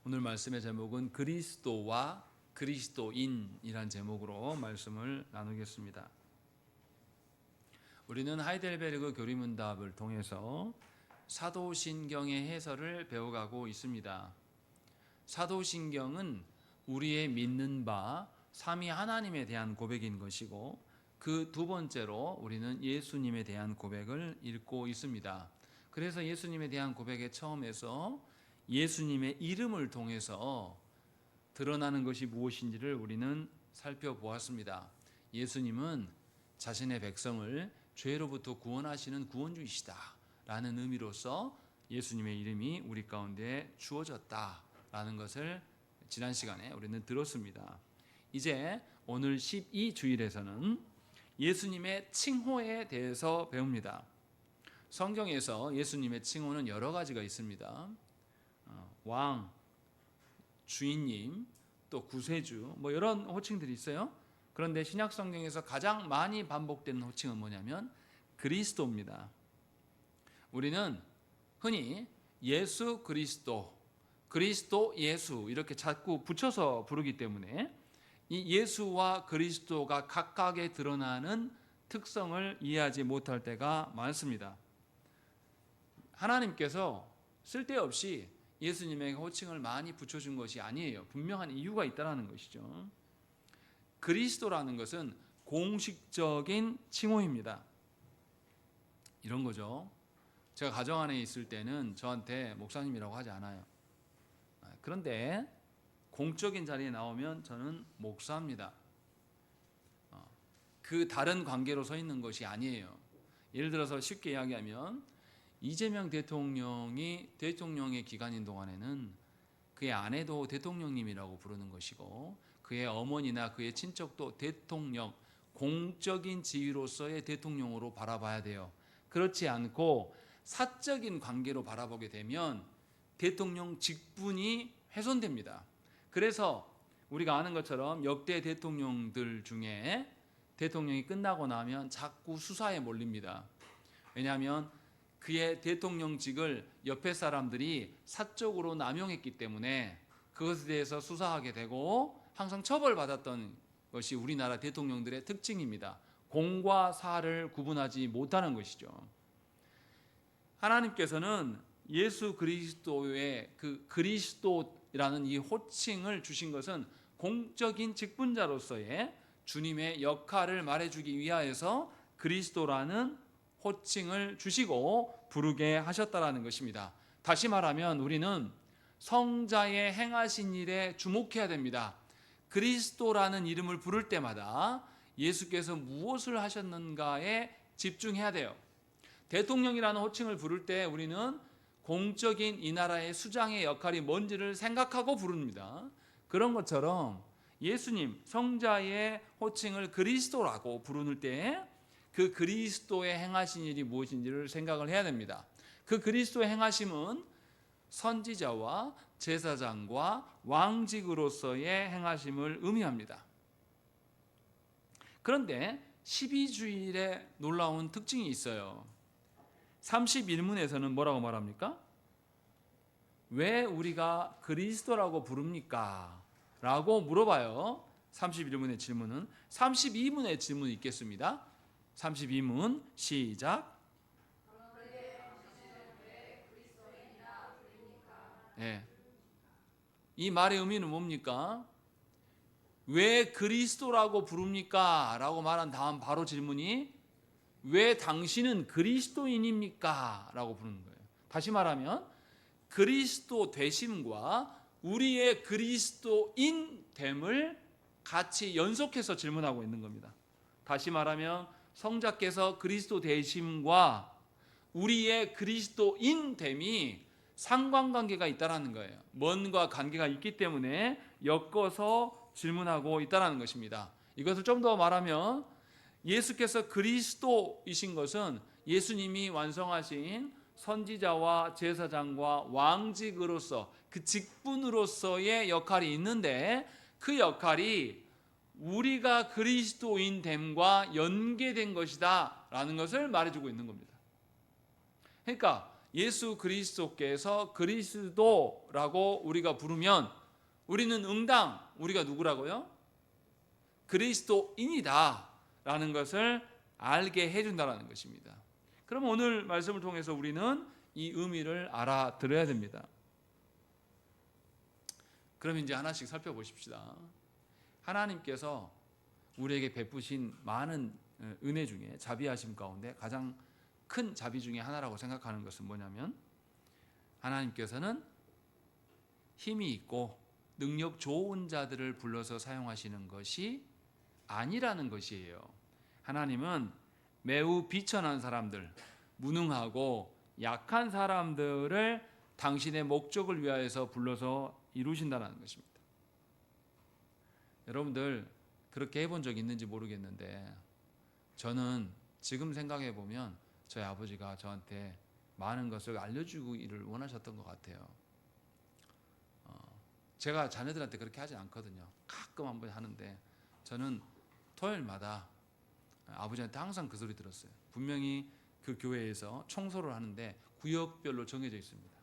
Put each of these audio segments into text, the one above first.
오늘 말씀의 제목은 그리스도와 그리스도인이란 제목으로 말씀을 나누겠습니다. 우리는 하이델베르그 교리문답을 통해서 사도신경의 해설을 배워가고 있습니다. 사도신경은 우리의 믿는 바 삼위 하나님에 대한 고백인 것이고, 그 두 번째로 우리는 예수님에 대한 고백을 읽고 있습니다. 그래서 예수님에 대한 고백의 처음에서 예수님의 이름을 통해서 드러나는 것이 무엇인지를 우리는 살펴보았습니다. 예수님은 자신의 백성을 죄로부터 구원하시는 구원주이시다 라는 의미로서 예수님의 이름이 우리 가운데 주어졌다라는 것을 지난 시간에 우리는 들었습니다. 이제 오늘 12주일에서는 예수님의 칭호에 대해서 배웁니다. 성경에서 예수님의 칭호는 여러 가지가 있습니다. 왕, 주인님, 또 구세주, 이런 호칭들이 있어요. 그런데 신약 성경에서 가장 많이 반복되는 호칭은 뭐냐면 그리스도입니다. 우리는 흔히 예수 그리스도, 그리스도 예수 이렇게 자꾸 붙여서 부르기 때문에 이 예수와 그리스도가 각각에 드러나는 특성을 이해하지 못할 때가 많습니다. 하나님께서 쓸데없이 예수님에게 호칭을 많이 붙여준 것이 아니에요. 분명한 이유가 있다는 것이죠. 그리스도라는 것은 공식적인 칭호입니다. 이런 거죠. 제가 가정 안에 있을 때는 저한테 목사님이라고 하지 않아요. 그런데 공적인 자리에 나오면 저는 목사입니다. 그 다른 관계로 서 있는 것이 아니에요. 예를 들어서 쉽게 이야기하면 이재명 대통령이 대통령의 기간인 동안에는 그의 아내도 대통령님이라고 부르는 것이고, 그의 어머니나 그의 친척도 대통령, 공적인 지위로서의 대통령으로 바라봐야 돼요. 그렇지 않고 사적인 관계로 바라보게 되면 대통령 직분이 훼손됩니다. 그래서 우리가 아는 것처럼 역대 대통령들 중에 대통령이 끝나고 나면 자꾸 수사에 몰립니다. 왜냐하면 그의 대통령직을 옆에 사람들이 사적으로 남용했기 때문에 그것에 대해서 수사하게 되고 항상 처벌받았던 것이 우리나라 대통령들의 특징입니다. 공과 사를 구분하지 못하는 것이죠. 하나님께서는 예수 그리스도의 그 그리스도라는 이 호칭을 주신 것은 공적인 직분자로서의 주님의 역할을 말해주기 위하여서 그리스도라는 호칭을 주시고 부르게 하셨다라는 것입니다. 다시 말하면 우리는 성자의 행하신 일에 주목해야 됩니다. 그리스도라는 이름을 부를 때마다 예수께서 무엇을 하셨는가에 집중해야 돼요. 대통령이라는 호칭을 부를 때 우리는 공적인 이 나라의 수장의 역할이 뭔지를 생각하고 부릅니다. 그런 것처럼 예수님, 성자의 호칭을 그리스도라고 부르는 때 그 그리스도의 행하신 일이 무엇인지를 생각을 해야 됩니다. 그 그리스도의 행하심은 선지자와 제사장과 왕직으로서의 행하심을 의미합니다. 그런데 12주일에 놀라운 특징이 있어요. 31문에서는 뭐라고 말합니까? 왜 우리가 그리스도라고 부릅니까? 라고 물어봐요. 31문의 질문은. 32문의 질문이 있겠습니다. 32문 시작. 네. 이 말의 의미는 뭡니까? 왜 그리스도라고 부릅니까? 라고 말한 다음 바로 질문이 왜 당신은 그리스도인입니까? 라고 부르는 거예요. 다시 말하면 그리스도 되심과 우리의 그리스도인됨을 같이 연속해서 질문하고 있는 겁니다. 다시 말하면 성자께서 그리스도 되심과 우리의 그리스도인됨이 상관관계가 있다는 거예요. 뭔가 관계가 있기 때문에 엮어서 질문하고 있다는 것입니다. 이것을 좀 더 말하면 예수께서 그리스도이신 것은 예수님이 완성하신 선지자와 제사장과 왕직으로서 그 직분으로서의 역할이 있는데 그 역할이 우리가 그리스도인 됨과 연계된 것이다 라는 것을 말해주고 있는 겁니다. 그러니까 예수 그리스도께서 그리스도라고 우리가 부르면 우리는 응당 우리가 누구라고요? 그리스도인이다 라는 것을 알게 해준다는 것입니다. 그럼 오늘 말씀을 통해서 우리는 이 의미를 알아들어야 됩니다. 그럼 이제 하나씩 살펴보십시다. 하나님께서 우리에게 베푸신 많은 은혜 중에 자비하심 가운데 가장 큰 자비 중에 하나라고 생각하는 것은 뭐냐면 하나님께서는 힘이 있고 능력 좋은 자들을 불러서 사용하시는 것이 아니라는 것이에요. 하나님은 매우 비천한 사람들, 무능하고 약한 사람들을 당신의 목적을 위하여서 불러서 이루신다는 것입니다. 여러분들 그렇게 해본 적 있는지 모르겠는데 저는 지금 생각해 보면 저희 아버지가 저한테 많은 것을 알려주기를 원하셨던 것 같아요. 제가 자녀들한테 그렇게 하지 않거든요. 가끔 한번 하는데 저는 토요일마다 아버지한테 항상 그 소리 들었어요. 분명히 그 교회에서 청소를 하는데 구역별로 정해져 있습니다.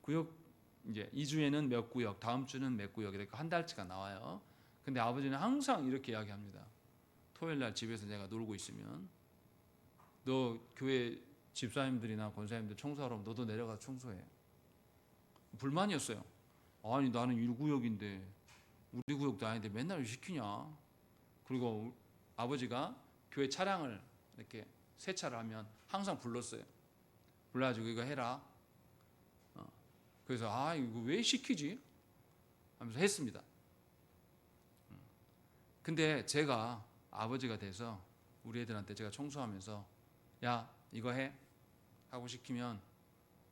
구역 이제 2주에는 몇 구역, 다음 주는 몇 구역 이렇게 한 달치가 나와요. 근데 아버지는 항상 이렇게 이야기합니다. 토요일 날 집에서 내가 놀고 있으면 너 교회 집사님들이나 권사님들 청소하러 오면 너도 내려가서 청소해. 불만이었어요. 아니 나는 1구역인데 우리 구역도 아닌데 맨날 시키냐. 그리고 아버지가 교회 차량을 이렇게 세차를 하면 항상 불렀어요. 불러가지고 이거 해라. 그래서 이거 왜 시키지? 하면서 했습니다. 근데 제가 아버지가 돼서 우리 애들한테 제가 청소하면서 야 이거 해 하고 시키면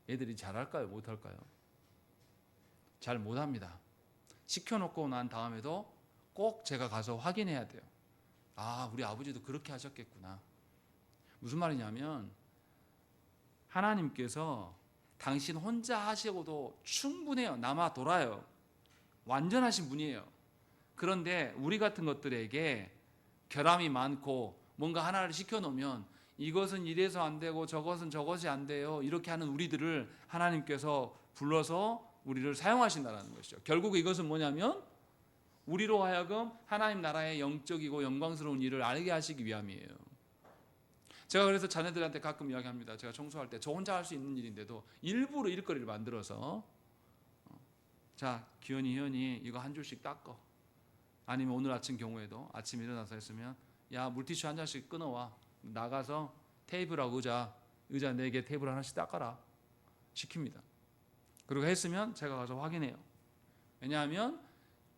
애들이 잘할까요? 못할까요? 잘 못합니다. 시켜놓고 난 다음에도 꼭 제가 가서 확인해야 돼요. 우리 아버지도 그렇게 하셨겠구나. 무슨 말이냐면 하나님께서 당신 혼자 하시고도 충분해요. 남아 돌아요. 완전하신 분이에요. 그런데 우리 같은 것들에게 결함이 많고 뭔가 하나를 시켜놓으면 이것은 이래서 안 되고 저것은 저것이 안 돼요. 이렇게 하는 우리들을 하나님께서 불러서 우리를 사용하신다는 것이죠. 결국 이것은 뭐냐면 우리로 하여금 하나님 나라의 영적이고 영광스러운 일을 알게 하시기 위함이에요. 제가 그래서 자녀들한테 가끔 이야기합니다. 제가 청소할 때 저 혼자 할 수 있는 일인데도 일부러 일거리를 만들어서 자 기현이 희연이 이거 한 줄씩 닦어. 아니면 오늘 아침 경우에도 아침에 일어나서 했으면 야 물티슈 한 잔씩 끊어와. 나가서 테이블하고 의자 4개 테이블 하나씩 닦아라. 시킵니다. 그리고 했으면 제가 가서 확인해요. 왜냐하면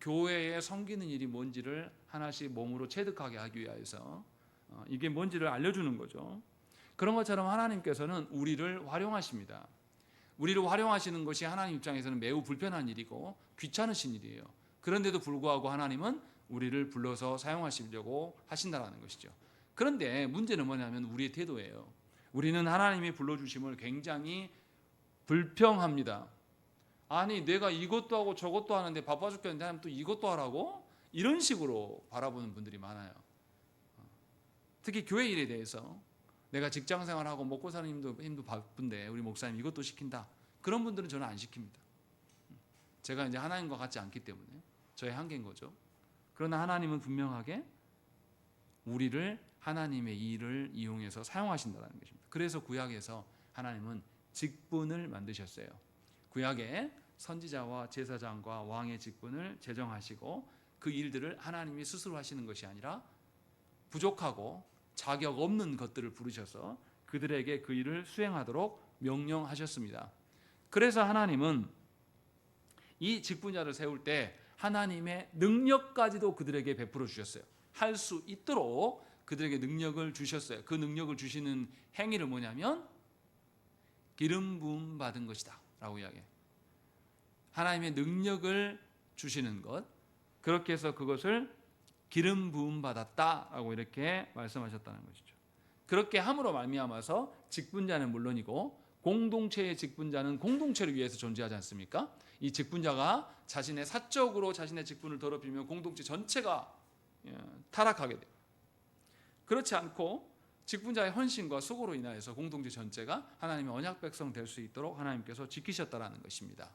교회에 섬기는 일이 뭔지를 하나씩 몸으로 체득하게 하기 위해서 이게 뭔지를 알려주는 거죠. 그런 것처럼 하나님께서는 우리를 활용하십니다. 우리를 활용하시는 것이 하나님 입장에서는 매우 불편한 일이고 귀찮으신 일이에요. 그런데도 불구하고 하나님은 우리를 불러서 사용하시려고 하신다는 것이죠. 그런데 문제는 뭐냐면 우리의 태도예요. 우리는 하나님이 불러주심을 굉장히 불평합니다. 아니 내가 이것도 하고 저것도 하는데 바빠 죽겠는데 하나님 또 이것도 하라고? 이런 식으로 바라보는 분들이 많아요. 특히 교회 일에 대해서 내가 직장생활하고 먹고 사는 힘도 바쁜데 우리 목사님 이것도 시킨다. 그런 분들은 저는 안 시킵니다. 제가 이제 하나님과 같지 않기 때문에 저의 한계인 거죠. 그러나 하나님은 분명하게 우리를 하나님의 일을 이용해서 사용하신다는 것입니다. 그래서 구약에서 하나님은 직분을 만드셨어요. 구약에 선지자와 제사장과 왕의 직분을 제정하시고 그 일들을 하나님이 스스로 하시는 것이 아니라 부족하고 자격 없는 것들을 부르셔서 그들에게 그 일을 수행하도록 명령하셨습니다. 그래서 하나님은 이 직분자를 세울 때 하나님의 능력까지도 그들에게 베풀어 주셨어요. 할 수 있도록 그들에게 능력을 주셨어요. 그 능력을 주시는 행위를 뭐냐면 기름 부음 받은 것이다 라고 이야기해요. 하나님의 능력을 주시는 것, 그렇게 해서 그것을 기름 부음 받았다라고 이렇게 말씀하셨다는 것이죠. 그렇게 함으로 말미암아서 직분자는 물론이고 공동체의 직분자는 공동체를 위해서 존재하지 않습니까? 이 직분자가 자신의 사적으로 자신의 직분을 더럽히면 공동체 전체가 타락하게 돼요. 그렇지 않고 직분자의 헌신과 수고로 인하여서 공동체 전체가 하나님의 언약 백성 될 수 있도록 하나님께서 지키셨다라는 것입니다.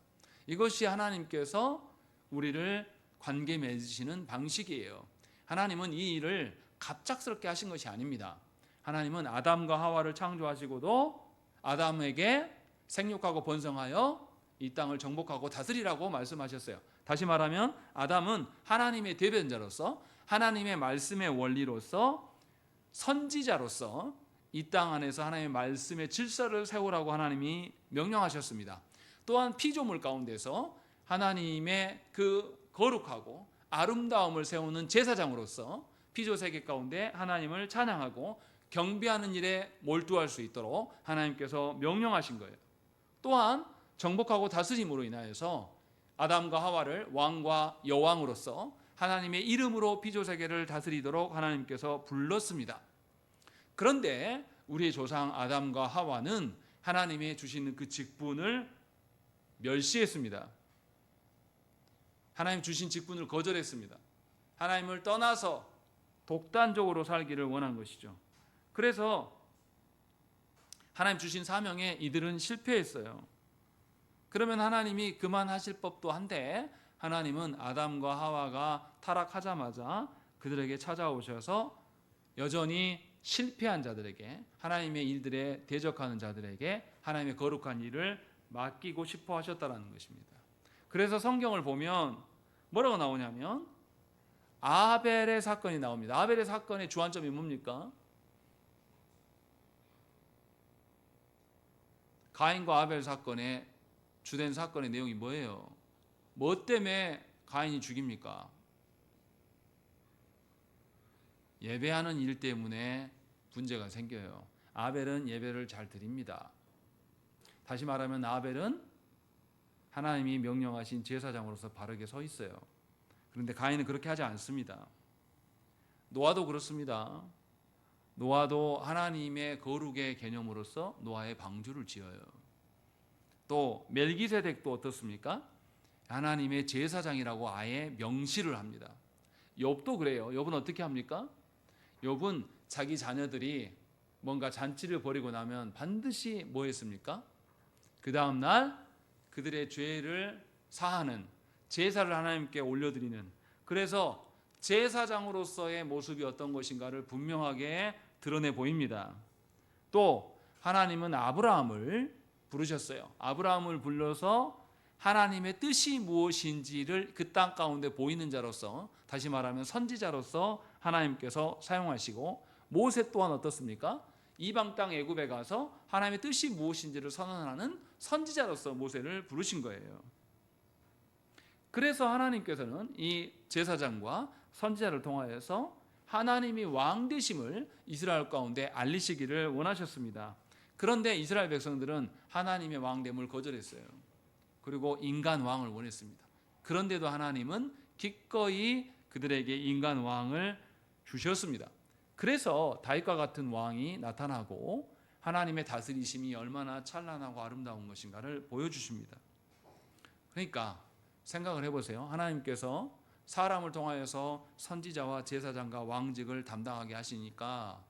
이것이 하나님께서 우리를 관계 맺으시는 방식이에요. 하나님은 이 일을 갑작스럽게 하신 것이 아닙니다. 하나님은 아담과 하와를 창조하시고도 아담에게 생육하고 번성하여 이 땅을 정복하고 다스리라고 말씀하셨어요. 다시 말하면 아담은 하나님의 대변자로서 하나님의 말씀의 원리로서 선지자로서 이 땅 안에서 하나님의 말씀의 질서를 세우라고 하나님이 명령하셨습니다. 또한 피조물 가운데서 하나님의 그 거룩하고 아름다움을 세우는 제사장으로서 피조세계 가운데 하나님을 찬양하고 경배하는 일에 몰두할 수 있도록 하나님께서 명령하신 거예요. 또한 정복하고 다스림으로 인하여서 아담과 하와를 왕과 여왕으로서 하나님의 이름으로 피조세계를 다스리도록 하나님께서 불렀습니다. 그런데 우리의 조상 아담과 하와는 하나님이 주시는 그 직분을 멸시했습니다. 하나님 주신 직분을 거절했습니다. 하나님을 떠나서 독단적으로 살기를 원한 것이죠. 그래서 하나님 주신 사명에 이들은 실패했어요. 그러면 하나님이 그만하실 법도 한데 하나님은 아담과 하와가 타락하자마자 그들에게 찾아오셔서 여전히 실패한 자들에게, 하나님의 일들에 대적하는 자들에게 하나님의 거룩한 일을 맡기고 싶어 하셨다는 것입니다. 그래서 성경을 보면 뭐라고 나오냐면 아벨의 사건이 나옵니다. 아벨의 사건의 주안점이 뭡니까? 가인과 아벨 사건의 주된 사건의 내용이 뭐예요? 뭐 때문에 가인이 죽입니까? 예배하는 일 때문에 문제가 생겨요. 아벨은 예배를 잘 드립니다. 다시 말하면 아벨은 하나님이 명령하신 제사장으로서 바르게 서 있어요. 그런데 가인은 그렇게 하지 않습니다. 노아도 그렇습니다. 노아도 하나님의 거룩의 개념으로서 노아의 방주를 지어요. 또 멜기세덱도 어떻습니까? 하나님의 제사장이라고 아예 명시를 합니다. 욥도 그래요. 욥은 어떻게 합니까? 욥은 자기 자녀들이 뭔가 잔치를 벌이고 나면 반드시 뭐 했습니까? 그 다음 날 그들의 죄를 사하는 제사를 하나님께 올려드리는, 그래서 제사장으로서의 모습이 어떤 것인가를 분명하게 드러내 보입니다. 또 하나님은 아브라함을 부르셨어요. 아브라함을 불러서 하나님의 뜻이 무엇인지를 그 땅 가운데 보이는 자로서, 다시 말하면 선지자로서 하나님께서 사용하시고, 모세 또한 어떻습니까? 이방 땅 애굽에 가서 하나님의 뜻이 무엇인지를 선언하는 선지자로서 모세를 부르신 거예요. 그래서 하나님께서는 이 제사장과 선지자를 통하여서 하나님이 왕 되심을 이스라엘 가운데 알리시기를 원하셨습니다. 그런데 이스라엘 백성들은 하나님의 왕됨을 거절했어요. 그리고 인간 왕을 원했습니다. 그런데도 하나님은 기꺼이 그들에게 인간 왕을 주셨습니다. 그래서 다윗과 같은 왕이 나타나고 하나님의 다스리심이 얼마나 찬란하고 아름다운 것인가를 보여주십니다. 그러니까 생각을 해보세요. 하나님께서 사람을 통하여서 선지자와 제사장과 왕직을 담당하게 하시니까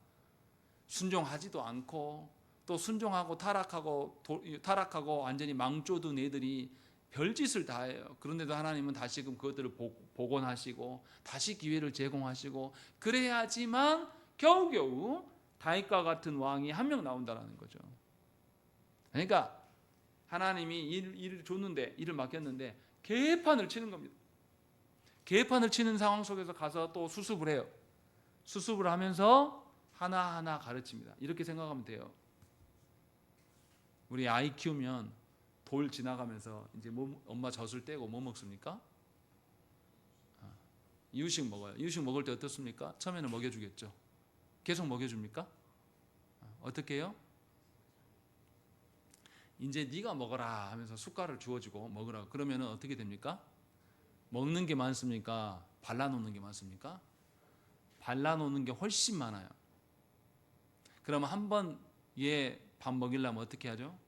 순종하지도 않고, 또 순종하고 타락하고 완전히 망조든 애들이 별짓을 다 해요. 그런데도 하나님은 다시금 그것들을 복원하시고 다시 기회를 제공하시고, 그래야지만 겨우겨우 다윗과 같은 왕이 한 명 나온다는 거죠. 그러니까 하나님이 일을 줬는데, 일을 맡겼는데 개판을 치는 겁니다. 개판을 치는 상황 속에서 가서 또 수습을 해요. 수습을 하면서 하나하나 가르칩니다. 이렇게 생각하면 돼요. 우리 아이 키우면 돌 지나가면서 이제 엄마 젖을 떼고 뭐 먹습니까? 이유식 먹어요. 이유식 먹을 때 어떻습니까? 처음에는 먹여주겠죠. 계속 먹여줍니까? 어떻게 해요? 이제 네가 먹어라 하면서 숟갈을 주워주고 먹으라. 그러면 어떻게 됩니까? 먹는 게 많습니까? 발라놓는 게 많습니까? 발라놓는 게 훨씬 많아요. 그러면 한 번 얘 밥 먹이려면 어떻게 하죠?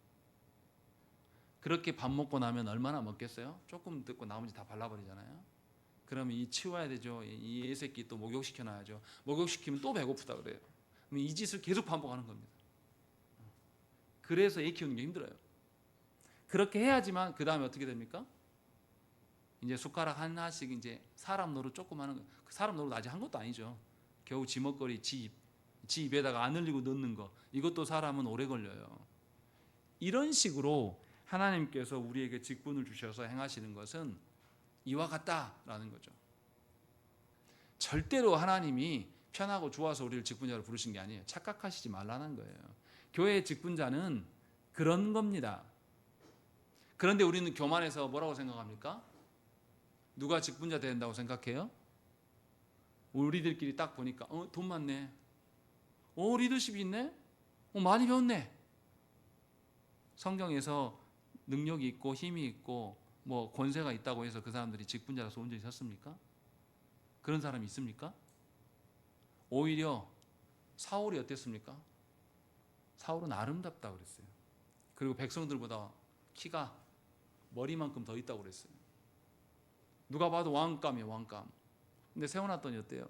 그렇게 밥 먹고 나면 얼마나 먹겠어요? 조금 듣고 나머지 다 발라버리잖아요. 그러면 이 치워야 되죠. 이 애새끼 또 목욕시켜놔야죠. 목욕시키면 또 배고프다 그래요. 이 짓을 계속 반복하는 겁니다. 그래서 애 키우는 게 힘들어요. 그렇게 해야지만 그 다음에 어떻게 됩니까? 이제 숟가락 하나씩 이제 사람 노릇 조금 하는 거. 그 사람 노릇 아직 한 것도 아니죠. 겨우 지먹거리 지 입에다가 안 흘리고 넣는 거. 이것도 사람은 오래 걸려요. 이런 식으로 하나님께서 우리에게 직분을 주셔서 행하시는 것은 이와 같다라는 거죠. 절대로 하나님이 편하고 좋아서 우리를 직분자로 부르신 게 아니에요. 착각하시지 말라는 거예요. 교회의 직분자는 그런 겁니다. 그런데 우리는 교만해서 뭐라고 생각합니까? 누가 직분자 된다고 생각해요? 우리들끼리 딱 보니까 돈 많네, 리더십이 있네, 많이 배웠네. 성경에서 능력이 있고 힘이 있고 뭐 권세가 있다고 해서 그 사람들이 직분자라서 온전히 섰습니까? 그런 사람이 있습니까? 오히려 사울이 어땠습니까? 사울은 아름답다고 그랬어요. 그리고 백성들보다 키가 머리만큼 더 있다고 그랬어요. 누가 봐도 왕감이에요, 왕감. 근데 세워놨더니 어때요?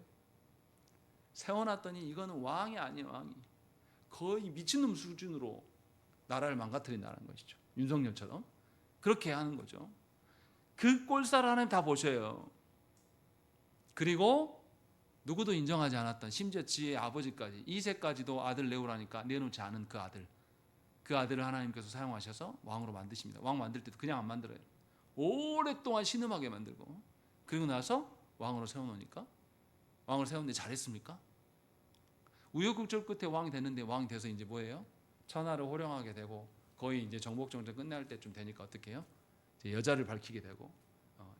세워놨더니 이거는 왕이 아니에요, 왕이. 거의 미친놈 수준으로 나라를 망가뜨린다는 것이죠. 윤석열처럼. 그렇게 하는 거죠. 그 꼴사를 하나님 다 보셔요. 그리고 누구도 인정하지 않았던, 심지어 지의 아버지까지, 이세까지도 아들 내오라니까 내놓지 않은 그 아들을 하나님께서 사용하셔서 왕으로 만드십니다. 왕 만들 때도 그냥 안 만들어요. 오랫동안 신음하게 만들고, 그리고 나서 왕으로 세워놓으니까, 왕으로 세웠는데 잘했습니까? 우여곡절 끝에 왕이 됐는데, 왕이 돼서 이제 뭐예요? 천하를 호령하게 되고, 거의 이제 정복정전 끝날 때쯤 되니까 어떻게 해요? 이제 여자를 밝히게 되고,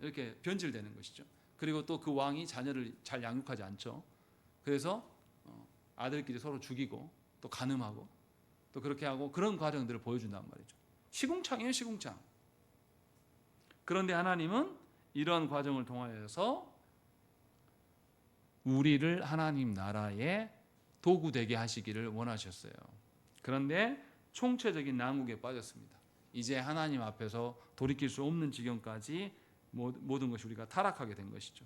이렇게 변질되는 것이죠. 그리고 또 그 왕이 자녀를 잘 양육하지 않죠. 그래서 아들끼리 서로 죽이고 또 간음하고 또 그렇게 하고, 그런 과정들을 보여준단 말이죠. 시궁창이에요, 시궁창. 그런데 하나님은 이런 과정을 통하여서 우리를 하나님 나라의 도구 되게 하시기를 원하셨어요. 그런데 총체적인 난국에 빠졌습니다. 이제 하나님 앞에서 돌이킬 수 없는 지경까지 모든 것이 우리가 타락하게 된 것이죠.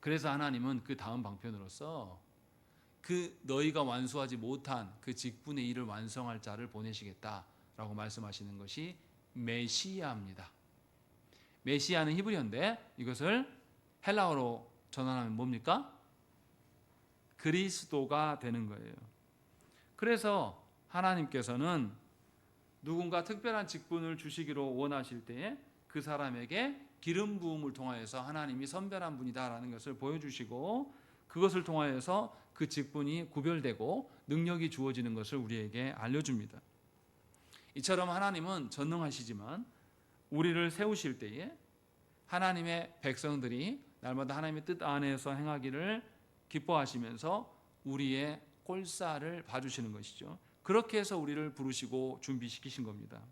그래서 하나님은 그 다음 방편으로서 그 너희가 완수하지 못한 그 직분의 일을 완성할 자를 보내시겠다라고 말씀하시는 것이 메시아입니다. 메시아는 히브리어인데 이것을 헬라어로 전환하면 뭡니까? 그리스도가 되는 거예요. 그래서 하나님께서는 누군가 특별한 직분을 주시기로 원하실 때에 그 사람에게 기름 부음을 통하여서 하나님이 선별한 분이다라는 것을 보여주시고, 그것을 통하여서 그 직분이 구별되고 능력이 주어지는 것을 우리에게 알려줍니다. 이처럼 하나님은 전능하시지만 우리를 세우실 때에 하나님의 백성들이 날마다 하나님의 뜻 안에서 행하기를 기뻐하시면서 우리의 꼴사를 봐주시는 것이죠. 그렇게 해서 우리를 부르시고 준비시키신 겁니다.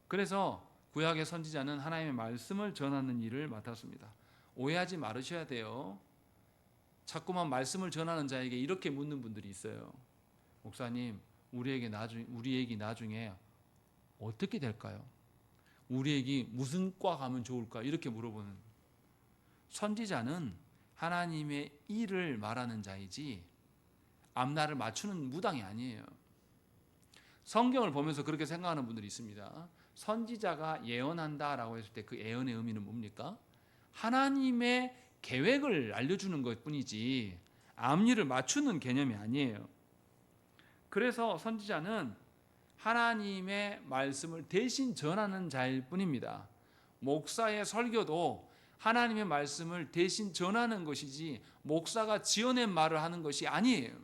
그래서 구약의 선지자는 하나님의 말씀을 전하는 일을 맡았습니다. 오해하지 말으셔야 돼요. 자꾸만 말씀을 전하는 자에게 이렇게 묻는 분들이 있어요. 목사님, 우리 애기 나중에 어떻게 될까요? 우리 애기 무슨 과 가면 좋을까? 이렇게 물어보는. 선지자는 하나님의 일을 말하는 자이지 앞날을 맞추는 무당이 아니에요. 성경을 보면서 그렇게 생각하는 분들이 있습니다. 선지자가 예언한다라고 했을 때 그 예언의 의미는 뭡니까? 하나님의 계획을 알려주는 것뿐이지 앞일을 맞추는 개념이 아니에요. 그래서 선지자는 하나님의 말씀을 대신 전하는 자일 뿐입니다. 목사의 설교도 하나님의 말씀을 대신 전하는 것이지 목사가 지어낸 말을 하는 것이 아니에요.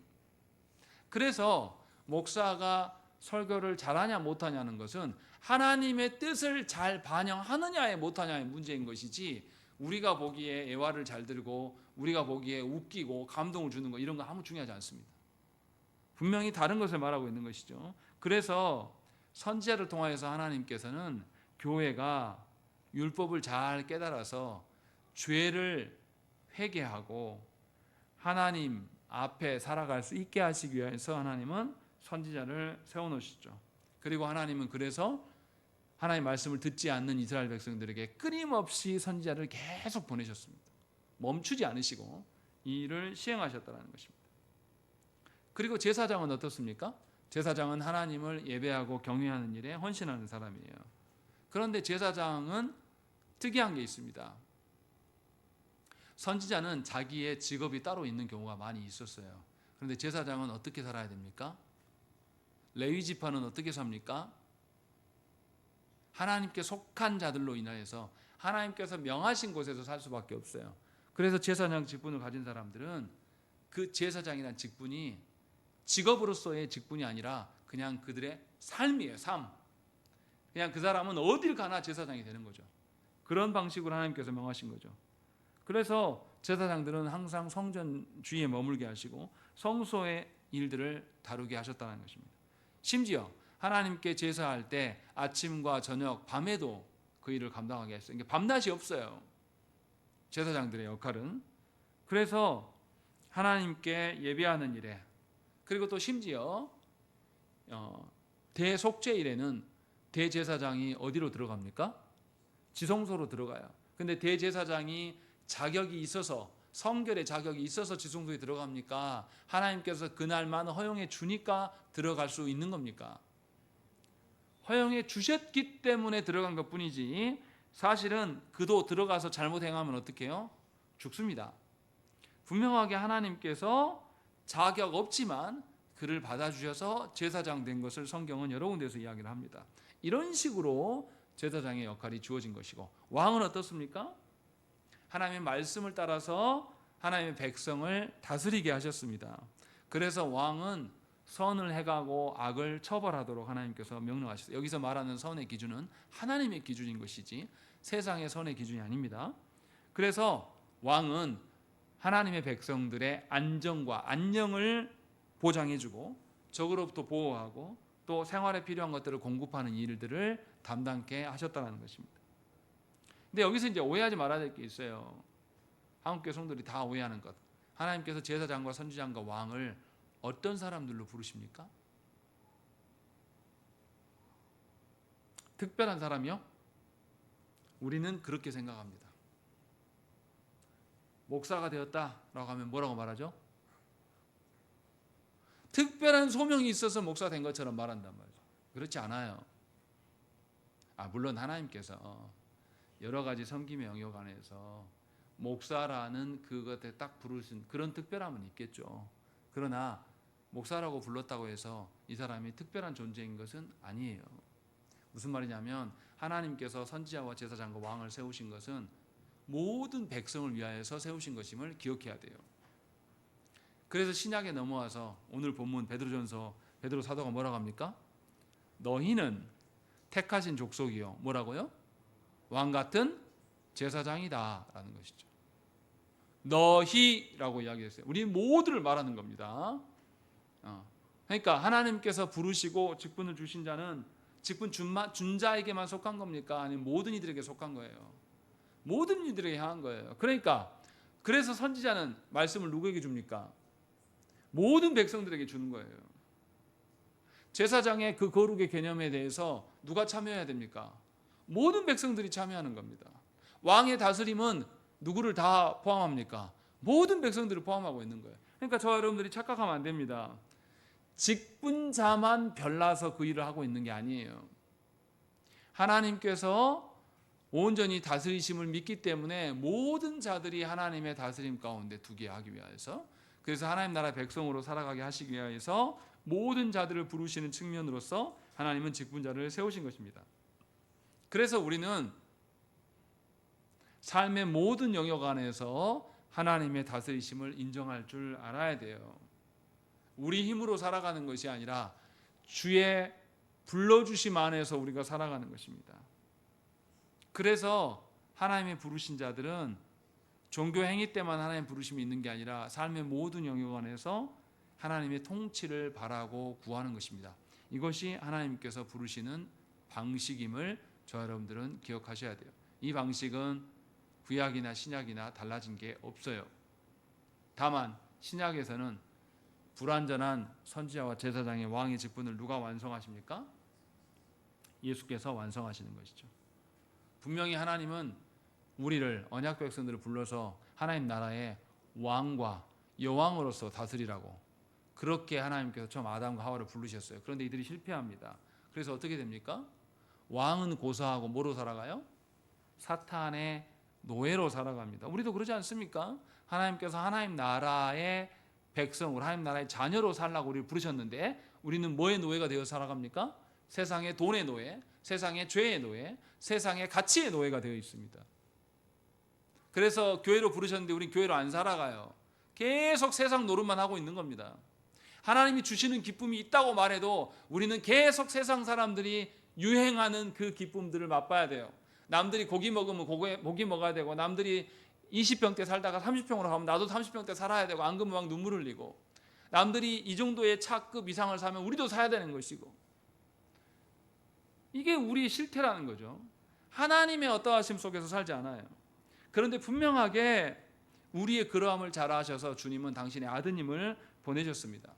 그래서 목사가 설교를 잘하냐 못하냐는 것은 하나님의 뜻을 잘 반영하느냐에 못하냐의 문제인 것이지, 우리가 보기에 애화를 잘 들고 우리가 보기에 웃기고 감동을 주는 거, 이런 거 아무 중요하지 않습니다. 분명히 다른 것을 말하고 있는 것이죠. 그래서 선지자를 통하여서 하나님께서는 교회가 율법을 잘 깨달아서 죄를 회개하고 하나님 앞에 살아갈 수 있게 하시기 위해서 하나님은 선지자를 세워놓으시죠. 그리고 하나님은 그래서 하나님의 말씀을 듣지 않는 이스라엘 백성들에게 끊임없이 선지자를 계속 보내셨습니다. 멈추지 않으시고 이 일을 시행하셨다는 것입니다. 그리고 제사장은 어떻습니까? 제사장은 하나님을 예배하고 경외하는 일에 헌신하는 사람이에요. 그런데 제사장은 특이한 게 있습니다. 선지자는 자기의 직업이 따로 있는 경우가 많이 있었어요. 그런데 제사장은 어떻게 살아야 됩니까? 레위 지파는 어떻게 삽니까? 하나님께 속한 자들로 인하여서 하나님께서 명하신 곳에서 살 수밖에 없어요. 그래서 제사장 직분을 가진 사람들은 그 제사장이라는 직분이 직업으로서의 직분이 아니라 그냥 그들의 삶이에요. 삶. 그냥 그 사람은 어딜 가나 제사장이 되는 거죠. 그런 방식으로 하나님께서 명하신 거죠. 그래서 제사장들은 항상 성전 주위에 머물게 하시고 성소의 일들을 다루게 하셨다는 것입니다. 심지어 하나님께 제사할 때 아침과 저녁, 밤에도 그 일을 감당하게 했어요. 그러니까 밤낮이 없어요. 제사장들의 역할은. 그래서 하나님께 예배하는 일에, 그리고 또 심지어 대속죄일에는 대제사장이 어디로 들어갑니까? 지성소로 들어가요. 근데 대제사장이 자격이 있어서, 성결의 자격이 있어서 지성소에 들어갑니까? 하나님께서 그날만 허용해 주니까 들어갈 수 있는 겁니까? 허용해 주셨기 때문에 들어간 것뿐이지, 사실은 그도 들어가서 잘못 행하면 어떻게 해요? 죽습니다. 분명하게 하나님께서 자격 없지만 그를 받아주셔서 제사장 된 것을 성경은 여러 군데에서 이야기를 합니다. 이런 식으로 제사장의 역할이 주어진 것이고, 왕은 어떻습니까? 하나님의 말씀을 따라서 하나님의 백성을 다스리게 하셨습니다. 그래서 왕은 선을 행하고 악을 처벌하도록 하나님께서 명령하셨어요. 여기서 말하는 선의 기준은 하나님의 기준인 것이지 세상의 선의 기준이 아닙니다. 그래서 왕은 하나님의 백성들의 안정과 안녕을 보장해주고 적으로부터 보호하고 또 생활에 필요한 것들을 공급하는 일들을 담당케 하셨다는 것입니다. 근데 여기서 이제 오해하지 말아야 될 게 있어요. 한국교회 성도들이 다 오해하는 것. 하나님께서 제사장과 선지장과 왕을 어떤 사람들로 부르십니까? 특별한 사람이요? 우리는 그렇게 생각합니다. 목사가 되었다라고 하면 뭐라고 말하죠? 특별한 소명이 있어서 목사 된 것처럼 말한단 말이죠. 그렇지 않아요. 물론 하나님께서 여러 가지 섬김의 영역 안에서 목사라는 그것에 딱 부르신 그런 특별함은 있겠죠. 그러나 목사라고 불렀다고 해서 이 사람이 특별한 존재인 것은 아니에요. 무슨 말이냐면 하나님께서 선지자와 제사장과 왕을 세우신 것은 모든 백성을 위하여서 세우신 것임을 기억해야 돼요. 그래서 신약에 넘어와서 오늘 본문 베드로전서 베드로 사도가 뭐라고 합니까? 너희는 택하신 족속이요. 뭐라고요? 왕 같은 제사장이다 라는 것이죠. 너희라고 이야기했어요. 우리 모두를 말하는 겁니다. 그러니까 하나님께서 부르시고 직분을 주신 자는 직분 준 자에게만 속한 겁니까? 아니면 모든 이들에게 속한 거예요? 모든 이들에게 향한 거예요. 그러니까 그래서 선지자는 말씀을 누구에게 줍니까? 모든 백성들에게 주는 거예요. 제사장의 그 거룩의 개념에 대해서 누가 참여해야 됩니까? 모든 백성들이 참여하는 겁니다. 왕의 다스림은 누구를 다 포함합니까? 모든 백성들을 포함하고 있는 거예요. 그러니까 저와 여러분들이 착각하면 안 됩니다. 직분자만 별나서 그 일을 하고 있는 게 아니에요. 하나님께서 온전히 다스리심을 믿기 때문에 모든 자들이 하나님의 다스림 가운데 두게 하기 위하여서, 그래서 하나님 나라 백성으로 살아가게 하시기 위하여서 모든 자들을 부르시는 측면으로서 하나님은 직분자를 세우신 것입니다. 그래서 우리는 삶의 모든 영역 안에서 하나님의 다스리심을 인정할 줄 알아야 돼요. 우리 힘으로 살아가는 것이 아니라 주의 불러주심 안에서 우리가 살아가는 것입니다. 그래서 하나님의 부르신 자들은 종교 행위 때만 하나님 부르심이 있는 게 아니라 삶의 모든 영역 안에서 하나님의 통치를 바라고 구하는 것입니다. 이것이 하나님께서 부르시는 방식임을 저와 여러분들은 기억하셔야 돼요. 이 방식은 구약이나 신약이나 달라진 게 없어요. 다만 신약에서는 불완전한 선지자와 제사장의 왕의 직분을 누가 완성하십니까? 예수께서 완성하시는 것이죠. 분명히 하나님은 우리를 언약 백성들을 불러서 하나님 나라의 왕과 여왕으로서 다스리라고, 그렇게 하나님께서 처음 아담과 하와를 부르셨어요. 그런데 이들이 실패합니다. 그래서 어떻게 됩니까? 왕은 고사하고 뭐로 살아가요? 사탄의 노예로 살아갑니다. 우리도 그러지 않습니까? 하나님께서 하나님 나라의 백성으로, 하나님 나라의 자녀로 살라고 우리를 부르셨는데 우리는 뭐의 노예가 되어 살아갑니까? 세상의 돈의 노예, 세상의 죄의 노예, 세상의 가치의 노예가 되어 있습니다. 그래서 교회로 부르셨는데 우린 교회로 안 살아가요. 계속 세상 노릇만 하고 있는 겁니다. 하나님이 주시는 기쁨이 있다고 말해도 우리는 계속 세상 사람들이 유행하는 그 기쁨들을 맛봐야 돼요. 남들이 고기 먹으면 고기 먹어야 되고, 남들이 20평대 살다가 30평으로 가면 나도 30평대 살아야 되고, 안 그러면 막 눈물 흘리고, 남들이 이 정도의 차급 이상을 사면 우리도 사야 되는 것이고, 이게 우리의 실태라는 거죠. 하나님의 어떠하심 속에서 살지 않아요. 그런데 분명하게 우리의 그러함을 잘 아셔서 주님은 당신의 아드님을 보내셨습니다.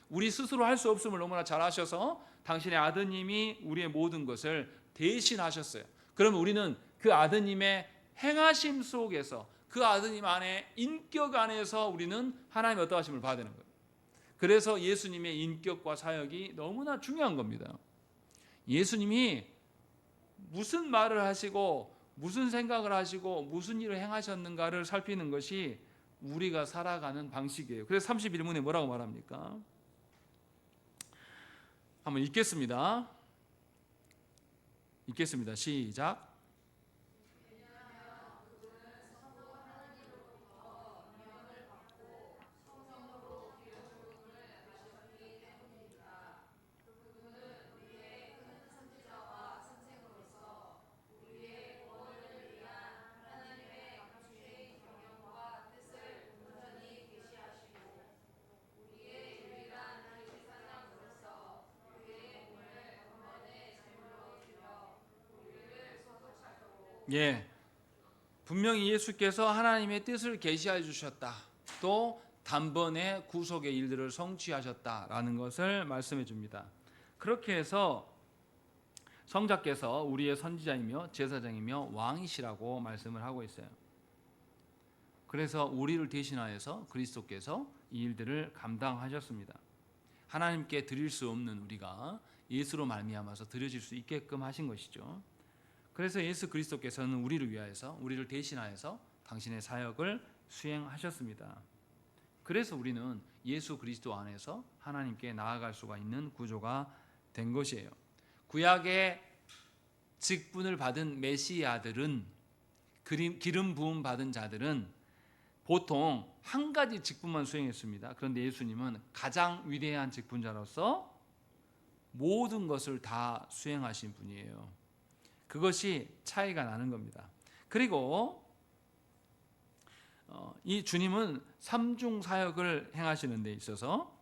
우리 스스로 할 수 없음을 너무나 잘 아셔서 당신의 아드님이 우리의 모든 것을 대신하셨어요. 그러면 우리는 그 아드님의 행하심 속에서, 그 아드님 안에, 인격 안에서 우리는 하나님의 어떠하심을 봐야 되는 거예요. 그래서 예수님의 인격과 사역이 너무나 중요한 겁니다. 예수님이 무슨 말을 하시고 무슨 생각을 하시고 무슨 일을 행하셨는가를 살피는 것이 우리가 살아가는 방식이에요. 그래서 31문에 뭐라고 말합니까? 한번 읽겠습니다. 시작. 예, 분명히 예수께서 하나님의 뜻을 계시해 주셨다. 또 단번에 구속의 일들을 성취하셨다라는 것을 말씀해 줍니다. 그렇게 해서 성자께서 우리의 선지자이며 제사장이며 왕이시라고 말씀을 하고 있어요. 그래서 우리를 대신하여서 그리스도께서 이 일들을 감당하셨습니다. 하나님께 드릴 수 없는 우리가 예수로 말미암아서 드려질 수 있게끔 하신 것이죠. 그래서 예수 그리스도께서는 우리를 위하여서, 우리를 대신하여서 당신의 사역을 수행하셨습니다. 그래서 우리는 예수 그리스도 안에서 하나님께 나아갈 수가 있는 구조가 된 것이에요. 구약의 직분을 받은 메시아들은, 기름 부음 받은 자들은 보통 한 가지 직분만 수행했습니다. 그런데 예수님은 가장 위대한 직분자로서 모든 것을 다 수행하신 분이에요. 그것이 차이가 나는 겁니다. 그리고 이 주님은 삼중 사역을 행하시는 데 있어서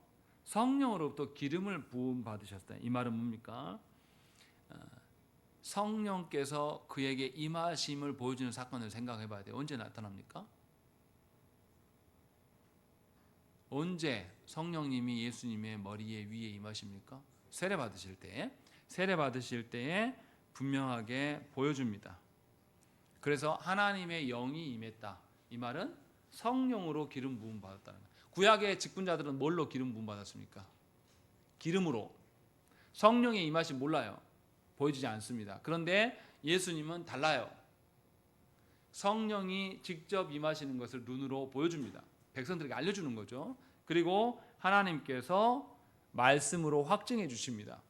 성령으로부터 기름을 부음 받으셨다. 이 말은 뭡니까? 성령께서 그에게 임하심을 보여주는 사건을 생각해 봐야 돼요. 언제 나타납니까? 언제 성령님이 예수님의 머리에 위에 임하십니까? 세례 받으실 때. 세례 받으실 때에 분명하게 보여줍니다. 그래서 하나님의 영이 임했다. 이 말은 성령으로 기름 부음 받았다는 거예요. 구약의 직분자들은 뭘로 기름 부음 받았습니까? 기름으로. 성령의 임하심 몰라요. 보여주지 않습니다. 그런데 예수님은 달라요. 성령이 직접 임하시는 것을 눈으로 보여줍니다. 백성들에게 알려주는 거죠. 그리고 하나님께서 말씀으로 확증해 주십니다.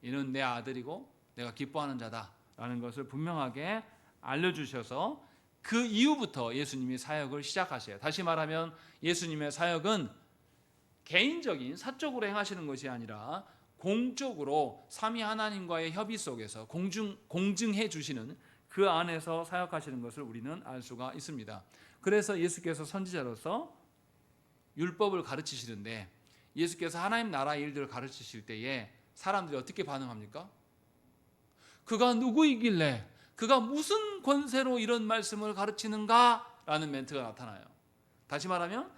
이는 내 아들이고 내가 기뻐하는 자다라는 것을 분명하게 알려주셔서 그 이후부터 예수님이 사역을 시작하셔요. 다시 말하면 예수님의 사역은 개인적인 사적으로 행하시는 것이 아니라 공적으로 삼위 하나님과의 협의 속에서 공증해 주시는 그 안에서 사역하시는 것을 우리는 알 수가 있습니다. 그래서 예수께서 선지자로서 율법을 가르치시는데 예수께서 하나님 나라 일들을 가르치실 때에 사람들이 어떻게 반응합니까? 그가 누구이길래, 그가 무슨 권세로 이런 말씀을 가르치는가? 라는 멘트가 나타나요. 다시 말하면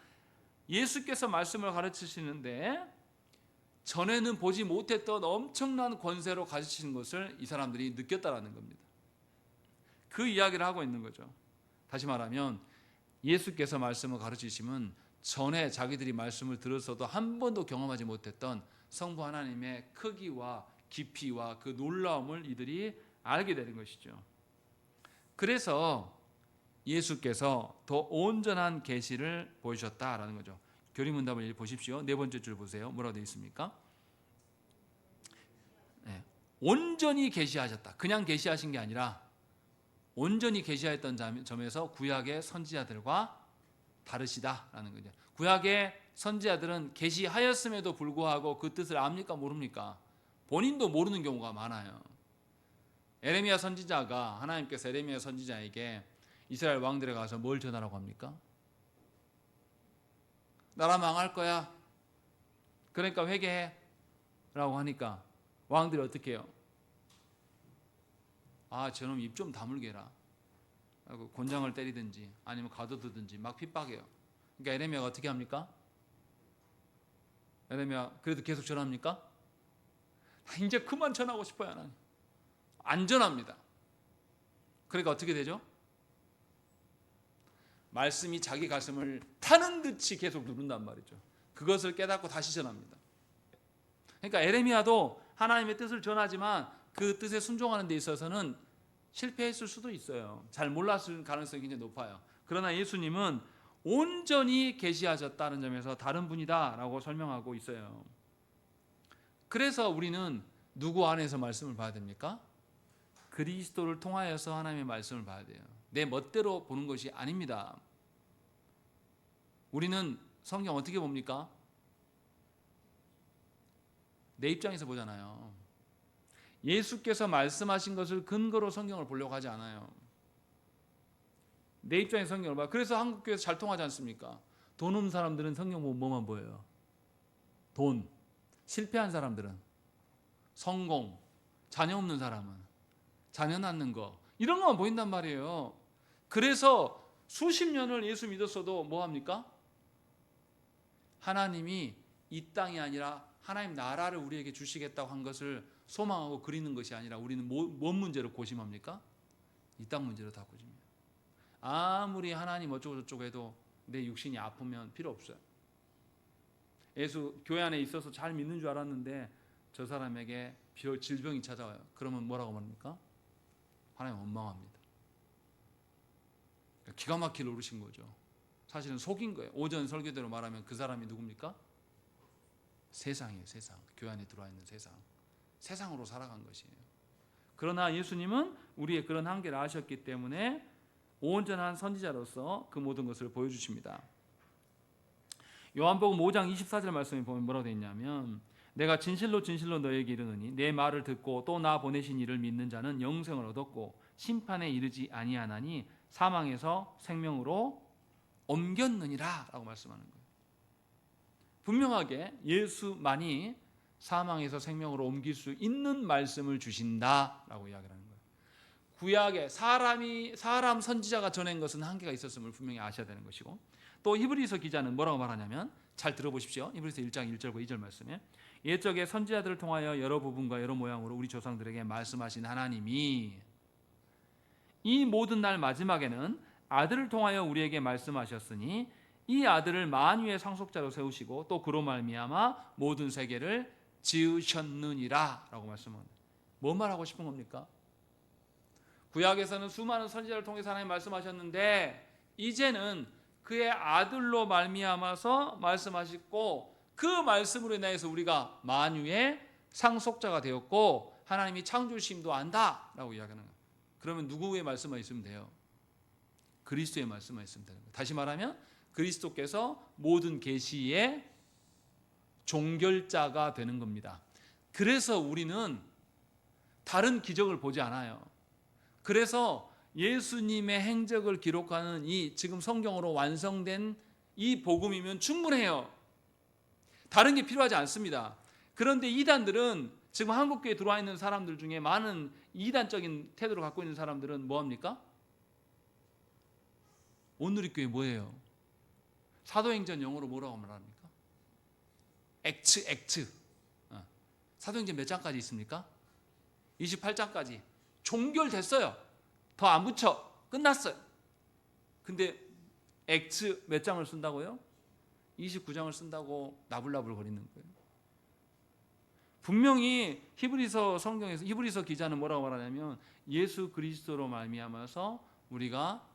예수께서 말씀을 가르치시는데 전에는 보지 못했던 엄청난 권세로 가르치시는 것을 이 사람들이 느꼈다라는 겁니다. 그 이야기를 하고 있는 거죠. 다시 말하면 예수께서 말씀을 가르치시면 전에 자기들이 말씀을 들었어도 한 번도 경험하지 못했던 성부 하나님의 크기와 깊이와 그 놀라움을 이들이 알게 되는 것이죠. 그래서 예수께서 더 온전한 계시를 보여주셨다라는 거죠. 교리문답을 보십시오. 네 번째 줄 보세요. 뭐라고 되어 있습니까? 네. 온전히 계시하셨다. 그냥 계시하신 게 아니라 온전히 계시하였던 점에서 구약의 선지자들과 다르시다라는 거죠. 구약의 선지자들은 계시하였음에도 불구하고 그 뜻을 압니까 모릅니까? 본인도 모르는 경우가 많아요. 에레미야 선지자가 하나님께서 에레미야 선지자에게 이스라엘 왕들에 가서 뭘 전하라고 합니까? 나라 망할 거야. 그러니까 회개해 라고 하니까 왕들이 어떻게 해요? 아, 저놈 입 좀 다물게 해라. 곤장을 때리든지 아니면 가둬두든지 막 핍박해요. 그러니까 에레미야가 어떻게 합니까? 에레미야 그래도 계속 전합니까? 이제 그만 전하고 싶어요. 하나님. 안 전합니다. 그러니까 어떻게 되죠? 말씀이 자기 가슴을 타는 듯이 계속 누른단 말이죠. 그것을 깨닫고 다시 전합니다. 그러니까 에레미야도 하나님의 뜻을 전하지만 그 뜻에 순종하는 데 있어서는 실패했을 수도 있어요. 잘 몰랐을 가능성이 굉장히 높아요. 그러나 예수님은 온전히 계시하셨다는 점에서 다른 분이다라고 설명하고 있어요. 그래서 우리는 누구 안에서 말씀을 봐야 됩니까? 그리스도를 통하여서 하나님의 말씀을 봐야 돼요. 내 멋대로 보는 것이 아닙니다. 우리는 성경 어떻게 봅니까? 내 입장에서 보잖아요. 예수께서 말씀하신 것을 근거로 성경을 보려고 하지 않아요. 내 입장에서 성경을 봐. 그래서 한국교회에서 잘 통하지 않습니까? 돈 없는 사람들은 성경 보면 뭐만 보여요? 돈. 실패한 사람들은 성공. 자녀 없는 사람은 자녀 낳는 거. 이런 것만 보인단 말이에요. 그래서 수십 년을 예수 믿었어도 뭐합니까? 하나님이 이 땅이 아니라 하나님 나라를 우리에게 주시겠다고 한 것을 소망하고 그리는 것이 아니라 우리는 뭔 문제로 고심합니까? 이 땅 문제로 다 고심해요. 아무리 하나님 어쩌고 저쩌고 해도 내 육신이 아프면 필요 없어요. 예수 교회 안에 있어서 잘 믿는 줄 알았는데 저 사람에게 질병이 찾아와요. 그러면 뭐라고 말합니까? 하나님 원망합니다. 기가 막히게 노르신 거죠. 사실은 속인 거예요. 오전 설교대로 말하면 그 사람이 누굽니까? 세상이에요. 세상. 교회 안에 들어와 있는 세상. 세상으로 살아간 것이에요. 그러나 예수님은 우리의 그런 한계를 아셨기 때문에 온전한 선지자로서 그 모든 것을 보여주십니다. 요한복음 5장 24절 말씀에 보면 뭐라고 되어 있냐면 내가 진실로 진실로 너에게 이르노니 내 말을 듣고 또 나 보내신 이를 믿는 자는 영생을 얻었고 심판에 이르지 아니하나니 사망에서 생명으로 옮겼느니라 라고 말씀하는 거예요. 분명하게 예수만이 사망에서 생명으로 옮길 수 있는 말씀을 주신다라고 이야기하는 거예요. 구약에 사람 선지자가 전한 것은 한계가 있었음을 분명히 아셔야 되는 것이고 또 히브리서 기자는 뭐라고 말하냐면 잘 들어보십시오. 히브리서 1장 1절과 2절 말씀에 옛적에 선지자들을 통하여 여러 부분과 여러 모양으로 우리 조상들에게 말씀하신 하나님이 이 모든 날 마지막에는 아들을 통하여 우리에게 말씀하셨으니 이 아들을 만유의 상속자로 세우시고 또 그로 말미암아 모든 세계를 지으셨느니라 라고 말씀합니다. 뭐 말하고 싶은 겁니까? 구약에서는 수많은 선지자를 통해서 하나님 말씀하셨는데 이제는 그의 아들로 말미암아서 말씀하셨고 그 말씀으로 인해서 우리가 만유의 상속자가 되었고 하나님이 창조심도 안다라고 이야기하는 거예요. 그러면 누구의 말씀만 있으면 돼요? 그리스도의 말씀만 있으면 되는 거예요. 다시 말하면 그리스도께서 모든 계시의 종결자가 되는 겁니다. 그래서 우리는 다른 기적을 보지 않아요. 그래서 예수님의 행적을 기록하는 이 지금 성경으로 완성된 이 복음이면 충분해요. 다른 게 필요하지 않습니다. 그런데 이단들은 지금 한국교회에 들어와 있는 사람들 중에 많은 이단적인 태도를 갖고 있는 사람들은 뭐합니까? 온누리교회 뭐예요? 사도행전 영어로 뭐라고 말합니까? 액츠. 사도행전 몇 장까지 있습니까? 28장까지. 종결됐어요. 더 안 붙여. 끝났어요. 근데 액츠 몇 장을 쓴다고요? 29장을 쓴다고 나불나불 거리는 거예요. 분명히 히브리서 성경에서 히브리서 기자는 뭐라고 말하냐면 예수 그리스도로 말미암아서 우리가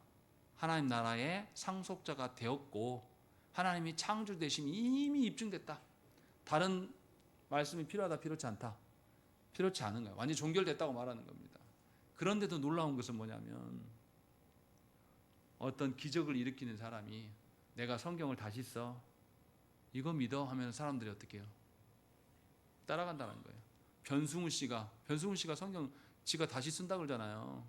하나님 나라의 상속자가 되었고 하나님이 창조되심이 이미 입증됐다. 다른 말씀이 필요하다, 필요치 않다. 필요치 않은 거예요. 완전히 종결됐다고 말하는 겁니다. 그런데도 놀라운 것은 뭐냐면 어떤 기적을 일으키는 사람이 내가 성경을 다시 써. 이거 믿어 하면 사람들이 어떻게 해요? 따라간다는 거예요. 변승우 씨가 성경 지가 다시 쓴다 그러잖아요.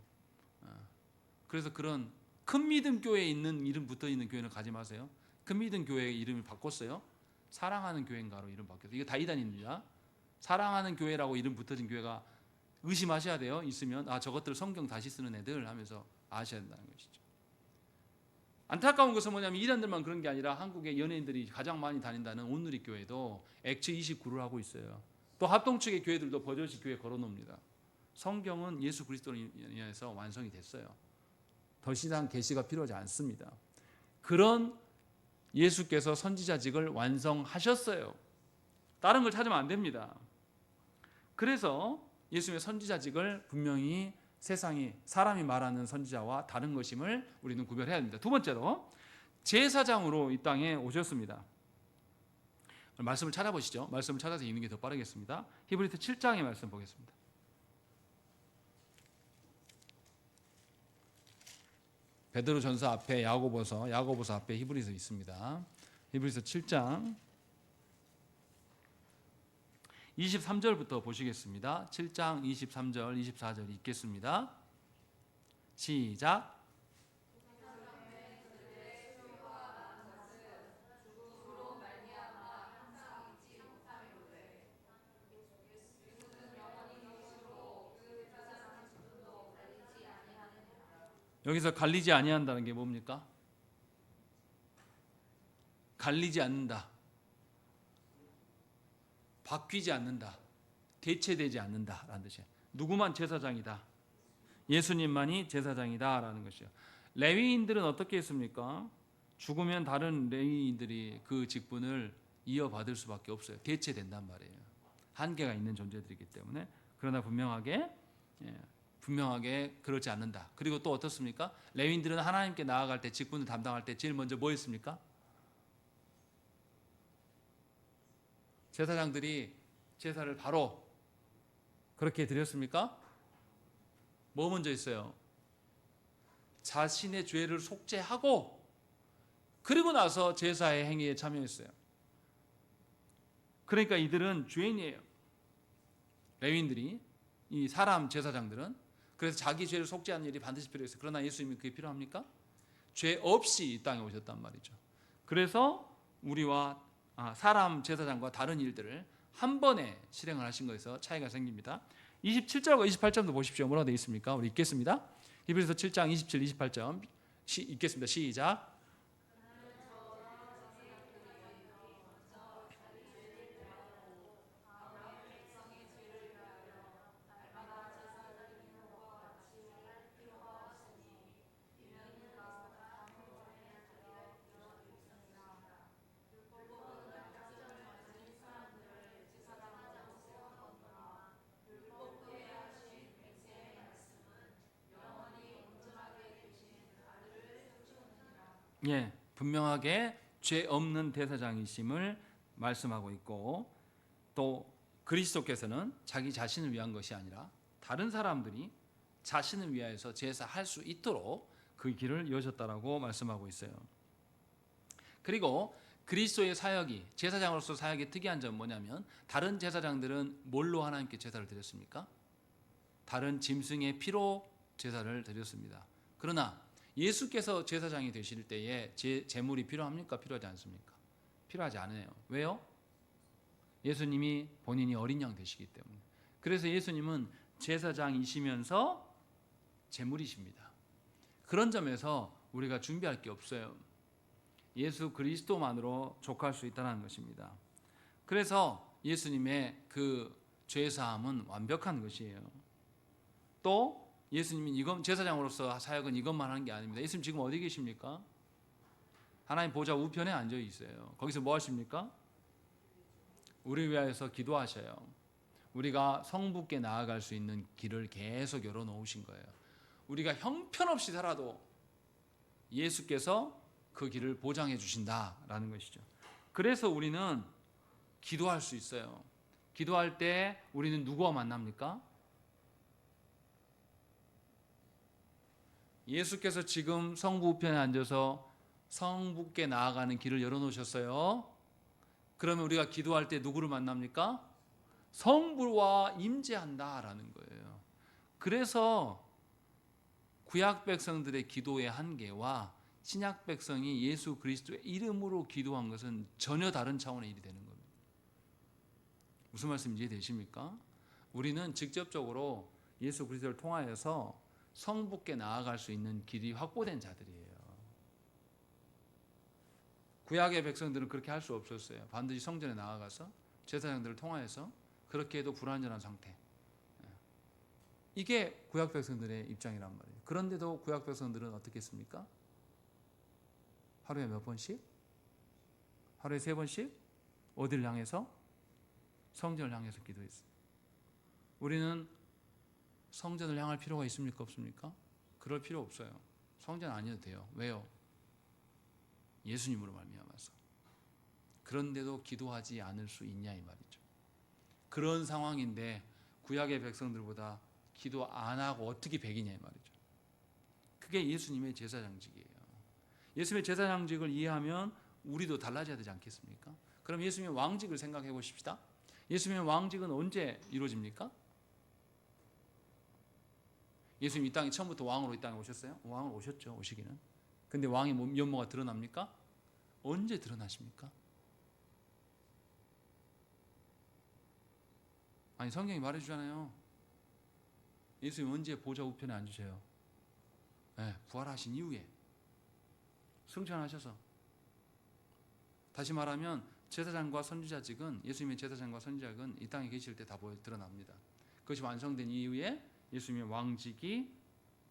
그래서 그런 큰 믿음 교회에 있는 이름 붙어 있는 교회는 가지 마세요. 큰 믿음 교회의 이름을 바꿨어요. 사랑하는 교회인가로 이름 바뀌었어요. 이거 다 이단입니다. 사랑하는 교회라고 이름 붙어진 교회가 의심하셔야 돼요. 있으면 저것들 성경 다시 쓰는 애들 하면서 아셔야 된다는 것이죠. 안타까운 것은 뭐냐면 이단들만 그런 게 아니라 한국의 연예인들이 가장 많이 다닌다는 온누리 교회도 액츠 29를 하고 있어요. 또 합동 측의 교회들도 버젓이 교회 걸어놓습니다. 성경은 예수 그리스도로 인해서 완성이 됐어요. 더 이상 계시가 필요하지 않습니다. 그런 예수께서 선지자직을 완성하셨어요. 다른 걸 찾으면 안 됩니다. 그래서 예수님의 선지자직을 분명히 세상이 사람이 말하는 선지자와 다른 것임을 우리는 구별해야 합니다. 두 번째로 제사장으로 이 땅에 오셨습니다. 말씀을 찾아보시죠. 말씀을 찾아서 읽는 게 더 빠르겠습니다. 히브리서 7장의 말씀 보겠습니다. 베드로전서 앞에 야고보서 앞에 히브리서 있습니다. 히브리서 7장 23절부터 보시겠습니다. 7장 23절, 24절 읽겠습니다. 시작. 여기서 갈리지 아니한다는 게 뭡니까? 갈리지 않는다. 바뀌지 않는다. 대체되지 않는다라는 뜻이에요. 누구만 제사장이다. 예수님만이 제사장이다라는 것이에요. 레위인들은 어떻게 했습니까? 죽으면 다른 레위인들이 그 직분을 이어받을 수밖에 없어요. 대체된단 말이에요. 한계가 있는 존재들이기 때문에. 그러나 분명하게 그렇지 않는다. 그리고 또 어떻습니까? 레위인들은 하나님께 나아갈 때 직분을 담당할 때 제일 먼저 뭐 했습니까? 제사장들이 제사를 바로 그렇게 드렸습니까? 뭐 먼저 했어요? 자신의 죄를 속죄하고 그리고 나서 제사의 행위에 참여했어요. 그러니까 이들은 죄인이에요. 레위인들이, 이 사람 제사장들은. 그래서 자기 죄를 속죄하는 일이 반드시 필요했어요. 그러나 예수님이 그게 필요합니까? 죄 없이 이 땅에 오셨단 말이죠. 그래서 우리와 사람 제사장과 다른 일들을 한 번에 실행을 하신 거에서 차이가 생깁니다. 27절과 28절도 보십시오. 뭐라고 되어 있습니까? 우리 읽겠습니다. 히브리서 7장 27, 28절 읽겠습니다. 시작. 분명하게 죄 없는 대사장이심을 말씀하고 있고, 또 그리스도께서는 자기 자신을 위한 것이 아니라 다른 사람들이 자신을 위하여서 제사할 수 있도록 그 길을 여셨다라고 말씀하고 있어요. 그리고 그리스도의 사역이, 제사장으로서 사역의 특이한 점은 뭐냐면, 다른 제사장들은 뭘로 하나님께 제사를 드렸습니까? 다른 짐승의 피로 제사를 드렸습니다. 그러나 예수께서 제사장이 되실 때에 제물이 필요합니까? 필요하지 않습니까? 필요하지 않아요. 왜요? 예수님이 본인이 어린 양 되시기 때문에. 그래서 예수님은 제사장이시면서 제물이십니다. 그런 점에서 우리가 준비할 게 없어요. 예수 그리스도만으로 족할 수 있다는 것입니다. 그래서 예수님의 그 죄사함은 완벽한 것이에요. 또 예수님이 제사장으로서 사역은 이것만 하는 게 아닙니다. 예수님 지금 어디 계십니까? 하나님 보좌 우편에 앉아 있어요. 거기서 뭐 하십니까? 우리 위하여서 기도하셔요. 우리가 성부께 나아갈 수 있는 길을 계속 열어놓으신 거예요. 우리가 형편없이 살아도 예수께서 그 길을 보장해 주신다라는 것이죠. 그래서 우리는 기도할 수 있어요. 기도할 때 우리는 누구와 만납니까? 예수께서 지금 성부 우편에 앉아서 성부께 나아가는 길을 열어놓으셨어요. 그러면 우리가 기도할 때 누구를 만납니까? 성부와 임재한다라는 거예요. 그래서 구약 백성들의 기도의 한계와 신약 백성이 예수 그리스도의 이름으로 기도한 것은 전혀 다른 차원의 일이 되는 겁니다. 무슨 말씀인지 이해되십니까? 우리는 직접적으로 예수 그리스도를 통하여서 성부께 나아갈 수 있는 길이 확보된 자들이에요. 구약의 백성들은 그렇게 할 수 없었어요. 반드시 성전에 나아가서 제사장들을 통하여서 그렇게 해도 불완전한 상태. 이게 구약 백성들의 입장이란 말이에요. 그런데도 구약 백성들은 어떻게 했습니까? 하루에 몇 번씩? 하루에 3번씩? 어디를 향해서? 성전을 향해서 기도했어요. 우리는 성전을 향할 필요가 있습니까? 없습니까? 그럴 필요 없어요. 성전 아니어도 돼요. 왜요? 예수님으로 말미암아서. 그런데도 기도하지 않을 수 있냐 이 말이죠. 그런 상황인데 구약의 백성들보다 기도 안 하고 어떻게 백이냐 이 말이죠. 그게 예수님의 제사장직이에요. 예수님의 제사장직을 이해하면 우리도 달라져야 되지 않겠습니까? 그럼 예수님의 왕직을 생각해 보십시다. 예수님의 왕직은 언제 이루어집니까? 예수님 이 땅에 처음부터 왕으로 이 땅에 오셨어요? 왕으로 오셨죠. 오시기는. 근데 왕의 면모가 드러납니까? 언제 드러나십니까? 아니 성경이 말해주잖아요. 예수님 언제 보좌 우편에 앉으세요? 네, 부활하신 이후에 승천하셔서. 다시 말하면 제사장과 선지자직은 예수님의 제사장과 선지자직은 이 땅에 계실 때 다 드러납니다. 그것이 완성된 이후에 예수님의 왕직이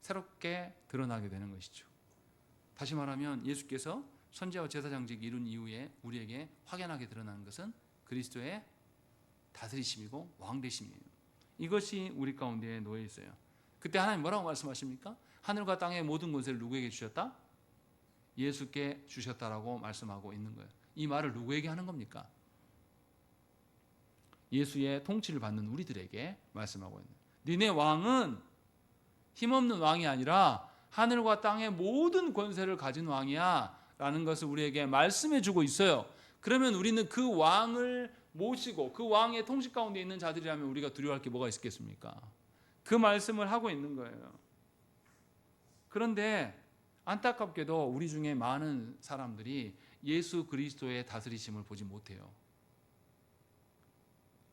새롭게 드러나게 되는 것이죠. 다시 말하면 예수께서 선지자와 제사장직을 이룬 이후에 우리에게 확연하게 드러나는 것은 그리스도의 다스리심이고 왕되심이에요. 이것이 우리 가운데 놓여 있어요. 그때 하나님 뭐라고 말씀하십니까? 하늘과 땅의 모든 권세를 누구에게 주셨다? 예수께 주셨다라고 말씀하고 있는 거예요. 이 말을 누구에게 하는 겁니까? 예수의 통치를 받는 우리들에게 말씀하고 있는. 니네 왕은 힘없는 왕이 아니라 하늘과 땅의 모든 권세를 가진 왕이야 라는 것을 우리에게 말씀해 주고 있어요. 그러면 우리는 그 왕을 모시고 그 왕의 통치 가운데 있는 자들이라면 우리가 두려워할 게 뭐가 있겠습니까? 그 말씀을 하고 있는 거예요. 그런데 안타깝게도 우리 중에 많은 사람들이 예수 그리스도의 다스리심을 보지 못해요.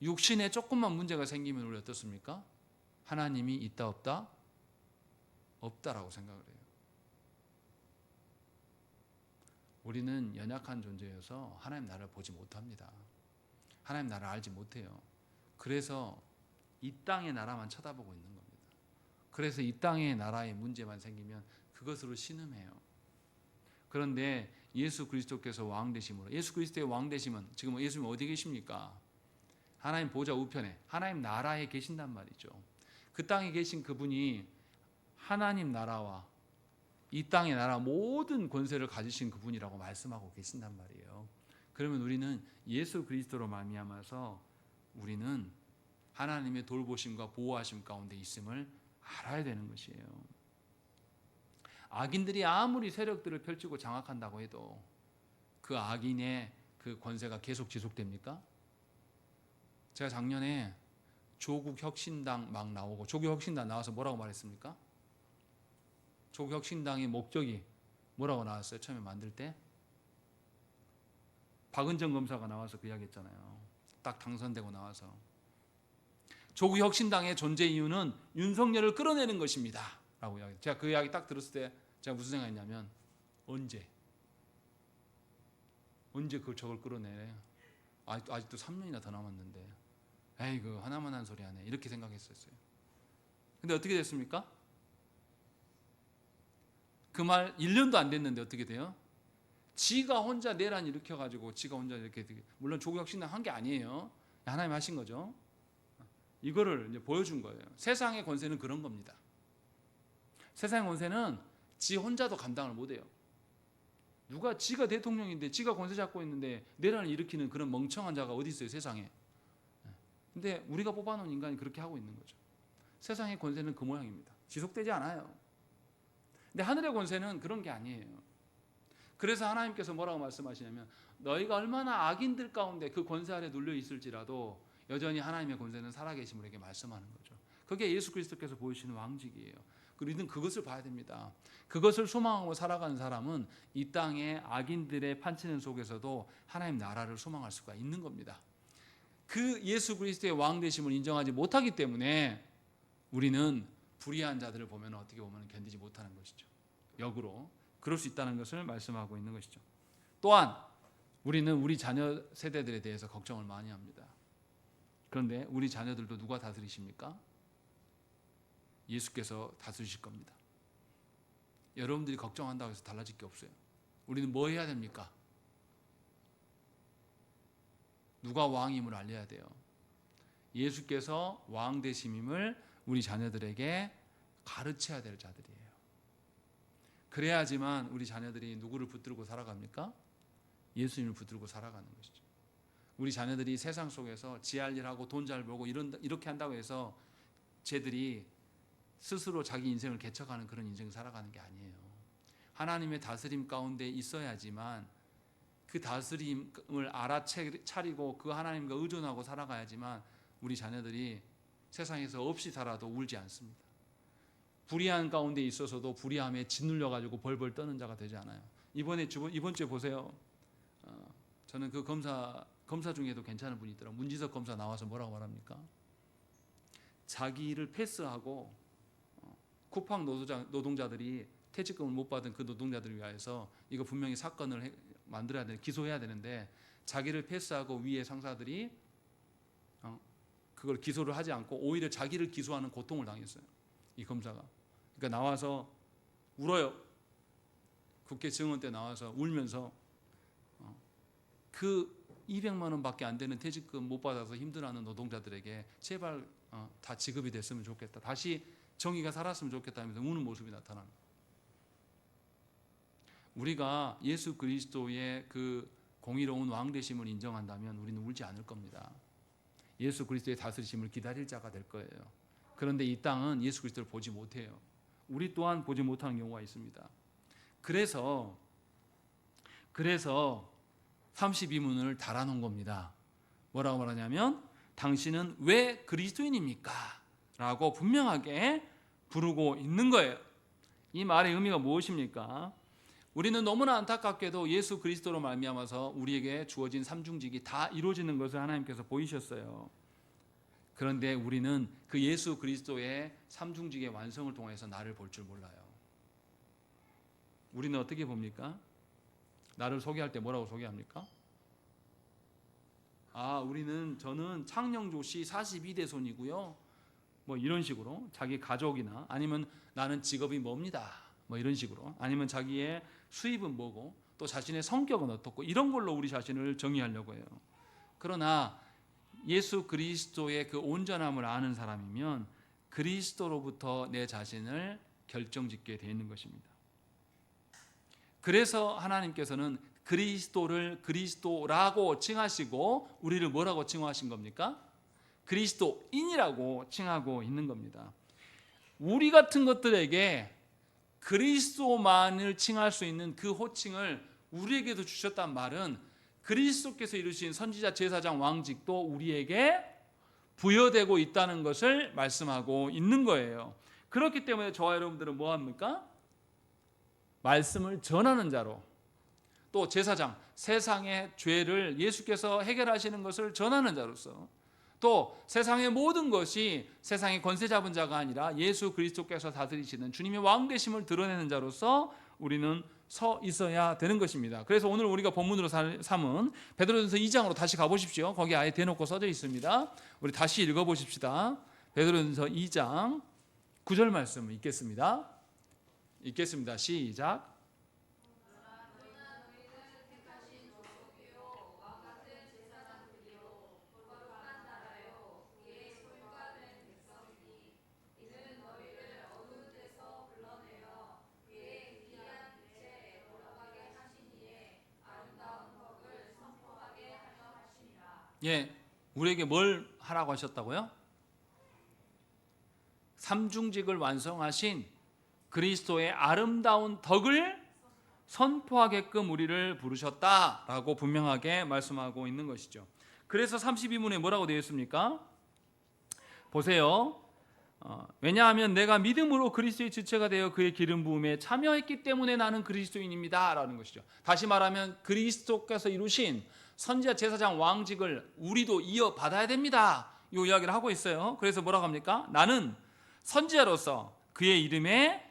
육신에 조금만 문제가 생기면 우리 어떻습니까? 하나님이 있다 없다? 없다라고 생각을 해요. 우리는 연약한 존재여서 하나님 나라를 보지 못합니다. 하나님 나라를 알지 못해요. 그래서 이 땅의 나라만 쳐다보고 있는 겁니다. 그래서 이 땅의 나라의 문제만 생기면 그것으로 신음해요. 그런데 예수 그리스도께서 왕 되심으로, 예수 그리스도의 왕 되심은 지금 예수님 어디 계십니까? 하나님 보좌 우편에 하나님 나라에 계신단 말이죠. 그 땅에 계신 그분이 하나님 나라와 이 땅의 나라 모든 권세를 가지신 그분이라고 말씀하고 계신단 말이에요. 그러면 우리는 예수 그리스도로 말미암아서 우리는 하나님의 돌보심과 보호하심 가운데 있음을 알아야 되는 것이에요. 악인들이 아무리 세력들을 펼치고 장악한다고 해도 그 악인의 그 권세가 계속 지속됩니까? 제가 작년에 조국 혁신당 막 나오고, 조국 혁신당 나와서 뭐라고 말했습니까? 조국 혁신당의 목적이 뭐라고 나왔어요? 처음에 만들 때 박은정 검사가 나와서 그 이야기 했잖아요. 딱 당선되고 나와서 조국 혁신당의 존재 이유는 윤석열을 끌어내는 것입니다 라고 이야기. 제가 그 이야기 딱 들었을 때 제가 무슨 생각했냐면 언제 저걸 끌어내래? 아직도 3년이나 더 남았는데 에이 그 하나만 한 소리 하네 이렇게 생각했었어요. 근데 어떻게 됐습니까? 그 말 1년도 안 됐는데 어떻게 돼요? 지가 혼자 내란 일으켜가지고 지가 혼자 이렇게, 물론 조국혁신당 한 게 아니에요. 하나님 하신 거죠. 이거를 이제 보여준 거예요. 세상의 권세는 그런 겁니다. 세상의 권세는 지 혼자도 감당을 못해요. 누가 지가 대통령인데 지가 권세 잡고 있는데 내란을 일으키는 그런 멍청한 자가 어디 있어요, 세상에. 근데 우리가 뽑아놓은 인간이 그렇게 하고 있는 거죠. 세상의 권세는 그 모양입니다. 지속되지 않아요. 근데 하늘의 권세는 그런 게 아니에요. 그래서 하나님께서 뭐라고 말씀하시냐면, 너희가 얼마나 악인들 가운데 그 권세 아래 눌려 있을지라도 여전히 하나님의 권세는 살아계심을 이렇게 말씀하는 거죠. 그게 예수 그리스도께서 보여주시는 왕직이에요. 우리는 그것을 봐야 됩니다. 그것을 소망하고 살아가는 사람은 이 땅의 악인들의 판치는 속에서도 하나님 나라를 소망할 수가 있는 겁니다. 그 예수 그리스도의 왕 되심을 인정하지 못하기 때문에 우리는 불의한 자들을 보면 어떻게 보면 견디지 못하는 것이죠. 역으로 그럴 수 있다는 것을 말씀하고 있는 것이죠. 또한 우리는 우리 자녀 세대들에 대해서 걱정을 많이 합니다. 그런데 우리 자녀들도 누가 다스리십니까? 예수께서 다스리실 겁니다. 여러분들이 걱정한다고 해서 달라질 게 없어요. 우리는 뭐 해야 됩니까? 누가 왕임을 알려야 돼요. 예수께서 왕 되심임을 우리 자녀들에게 가르쳐야 될 자들이에요. 그래야지만 우리 자녀들이 누구를 붙들고 살아갑니까? 예수님을 붙들고 살아가는 것이죠. 우리 자녀들이 세상 속에서 지할 일하고 돈 잘 벌고 이렇게 한다고 해서 쟤들이 스스로 자기 인생을 개척하는 그런 인생을 살아가는 게 아니에요. 하나님의 다스림 가운데 있어야지만 그 다스림을 알아차리고 그 하나님과 의존하고 살아가야지만 우리 자녀들이 세상에서 없이 살아도 울지 않습니다. 불의한 가운데 있어서도 불의함에 짓눌려 가지고 벌벌 떠는 자가 되지 않아요. 이번 주에 보세요. 저는 그 검사 중에도 괜찮은 분이 있더라고요. 문지석 검사 나와서 뭐라고 말합니까? 자기를 패스하고 쿠팡 노동자들이 퇴직금을 못 받은 그 노동자들을 위해서 이거 분명히 사건을 만들어야 되는, 기소해야 되는데 자기를 패스하고 위에 상사들이 그걸 기소를 하지 않고 오히려 자기를 기소하는 고통을 당했어요. 이 검사가. 그러니까 나와서 울어요. 국회 증언 때 나와서 울면서 그 200만 원밖에 안 되는 퇴직금 못 받아서 힘들어하는 노동자들에게 제발 다 지급이 됐으면 좋겠다. 다시 정의가 살았으면 좋겠다 하면서 우는 모습이 나타나는 거예요. 우리가 예수 그리스도의 그 공의로운 왕 되심을 인정한다면 우리는 울지 않을 겁니다. 예수 그리스도의 다스리심을 기다릴 자가 될 거예요. 그런데 이 땅은 예수 그리스도를 보지 못해요. 우리 또한 보지 못하는 경우가 있습니다. 그래서 32문을 달아놓은 겁니다. 뭐라고 말하냐면 당신은 왜 그리스도인입니까? 라고 분명하게 부르고 있는 거예요. 이 말의 의미가 무엇입니까? 우리는 너무나 안타깝게도 예수 그리스도로 말미암아서 우리에게 주어진 삼중직이 다 이루어지는 것을 하나님께서 보이셨어요. 그런데 우리는 그 예수 그리스도의 삼중직의 완성을 통해서 나를 볼 줄 몰라요. 우리는 어떻게 봅니까? 나를 소개할 때 뭐라고 소개합니까? 저는 창녕조씨 42대 손이고요. 뭐 이런 식으로 자기 가족이나 아니면 나는 직업이 뭡니다. 뭐 이런 식으로 아니면 자기의 수입은 뭐고 또 자신의 성격은 어떻고 이런 걸로 우리 자신을 정의하려고 해요. 그러나 예수 그리스도의 그 온전함을 아는 사람이면 그리스도로부터 내 자신을 결정짓게 되어 있는 것입니다. 그래서 하나님께서는 그리스도를 그리스도라고 칭하시고 우리를 뭐라고 칭하신 겁니까? 그리스도인이라고 칭하고 있는 겁니다. 우리 같은 것들에게 그리스도만을 칭할 수 있는 그 호칭을 우리에게도 주셨단 말은 그리스도께서 이루신 선지자, 제사장, 왕직도 우리에게 부여되고 있다는 것을 말씀하고 있는 거예요. 그렇기 때문에 저와 여러분들은 뭐 합니까? 말씀을 전하는 자로, 또 제사장, 세상의 죄를 예수께서 해결하시는 것을 전하는 자로서, 또 세상의 모든 것이 세상의 권세 잡은 자가 아니라 예수 그리스도께서 다스리시는 주님의 왕 되심을 드러내는 자로서 우리는 서 있어야 되는 것입니다. 그래서 오늘 우리가 본문으로 삼은 베드로전서 2장으로 다시 가보십시오. 거기 아예 대놓고 써져 있습니다. 우리 다시 읽어보십시다. 베드로전서 2장 9절 말씀 읽겠습니다. 시작. 예, 우리에게 뭘 하라고 하셨다고요? 삼중직을 완성하신 그리스도의 아름다운 덕을 선포하게끔 우리를 부르셨다라고 분명하게 말씀하고 있는 것이죠. 그래서 32문에 뭐라고 되어 있습니까? 보세요. 왜냐하면 내가 믿음으로 그리스도의 지체가 되어 그의 기름 부음에 참여했기 때문에 나는 그리스도인입니다 라는 것이죠. 다시 말하면 그리스도께서 이루신 선지자, 제사장, 왕직을 우리도 이어받아야 됩니다, 이 이야기를 하고 있어요. 그래서 뭐라고 합니까? 나는 선지자로서 그의 이름에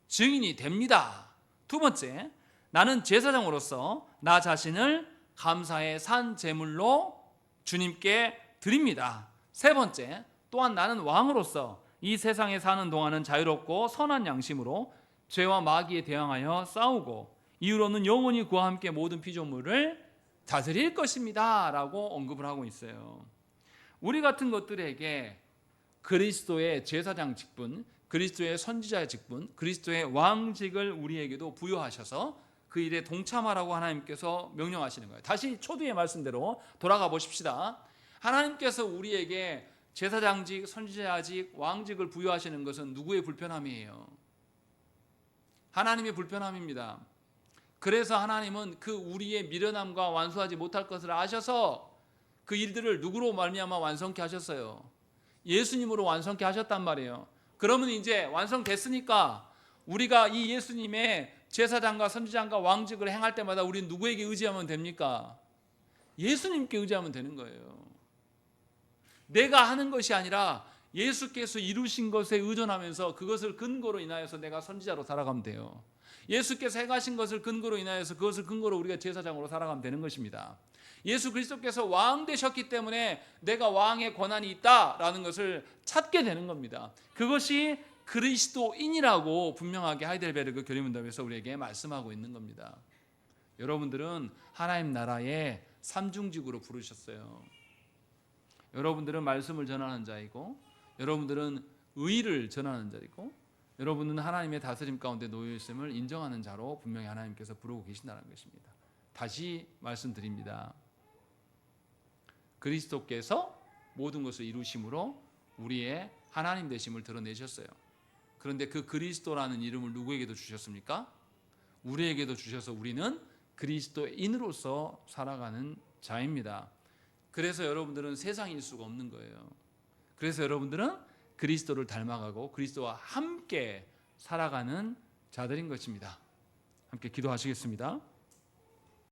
증인이 됩니다. 두 번째, 나는 제사장으로서 나 자신을 감사의 산 제물로 주님께 드립니다. 세 번째, 또한 나는 왕으로서 이 세상에 사는 동안은 자유롭고 선한 양심으로 죄와 마귀에 대항하여 싸우고 이후로는 영원히 그와 함께 모든 피조물을 다스릴 것입니다 라고 언급을 하고 있어요. 우리 같은 것들에게 그리스도의 제사장 직분, 그리스도의 선지자의 직분, 그리스도의 왕직을 우리에게도 부여하셔서 그 일에 동참하라고 하나님께서 명령하시는 거예요. 다시 초두의 말씀대로 돌아가 보십시다. 하나님께서 우리에게 제사장직, 선지자직, 왕직을 부여하시는 것은 누구의 불편함이에요? 하나님의 불편함입니다. 그래서 하나님은 그 우리의 미련함과 완수하지 못할 것을 아셔서 그 일들을 누구로 말미암아 완성케 하셨어요? 예수님으로 완성케 하셨단 말이에요. 그러면 이제 완성됐으니까 우리가 이 예수님의 제사장과 선지자과 왕직을 행할 때마다 우리는 누구에게 의지하면 됩니까? 예수님께 의지하면 되는 거예요. 내가 하는 것이 아니라 예수께서 이루신 것에 의존하면서 그것을 근거로 인하여서 내가 선지자로 살아가면 돼요. 예수께서 행하신 것을 근거로 인하여서 그것을 근거로 우리가 제사장으로 살아가면 되는 것입니다. 예수 그리스도께서 왕 되셨기 때문에 내가 왕의 권한이 있다라는 것을 찾게 되는 겁니다. 그것이 그리스도인이라고 분명하게 하이델베르그 교리문답에서 우리에게 말씀하고 있는 겁니다. 여러분들은 하나님 나라의 삼중직으로 부르셨어요. 여러분들은 말씀을 전하는 자이고, 여러분들은 의를 전하는 자이고, 여러분은 하나님의 다스림 가운데 놓여 있음을 인정하는 자로 분명히 하나님께서 부르고 계신다는 것입니다. 다시 말씀드립니다. 그리스도께서 모든 것을 이루심으로 우리의 하나님 되심을 드러내셨어요. 그런데 그 그리스도라는 이름을 누구에게도 주셨습니까? 우리에게도 주셔서 우리는 그리스도인으로서 살아가는 자입니다. 그래서 여러분들은 세상일 수가 없는 거예요. 그래서 여러분들은 그리스도를 닮아가고 그리스도와 함께 살아가는 자들인 것입니다. 함께 기도하시겠습니다.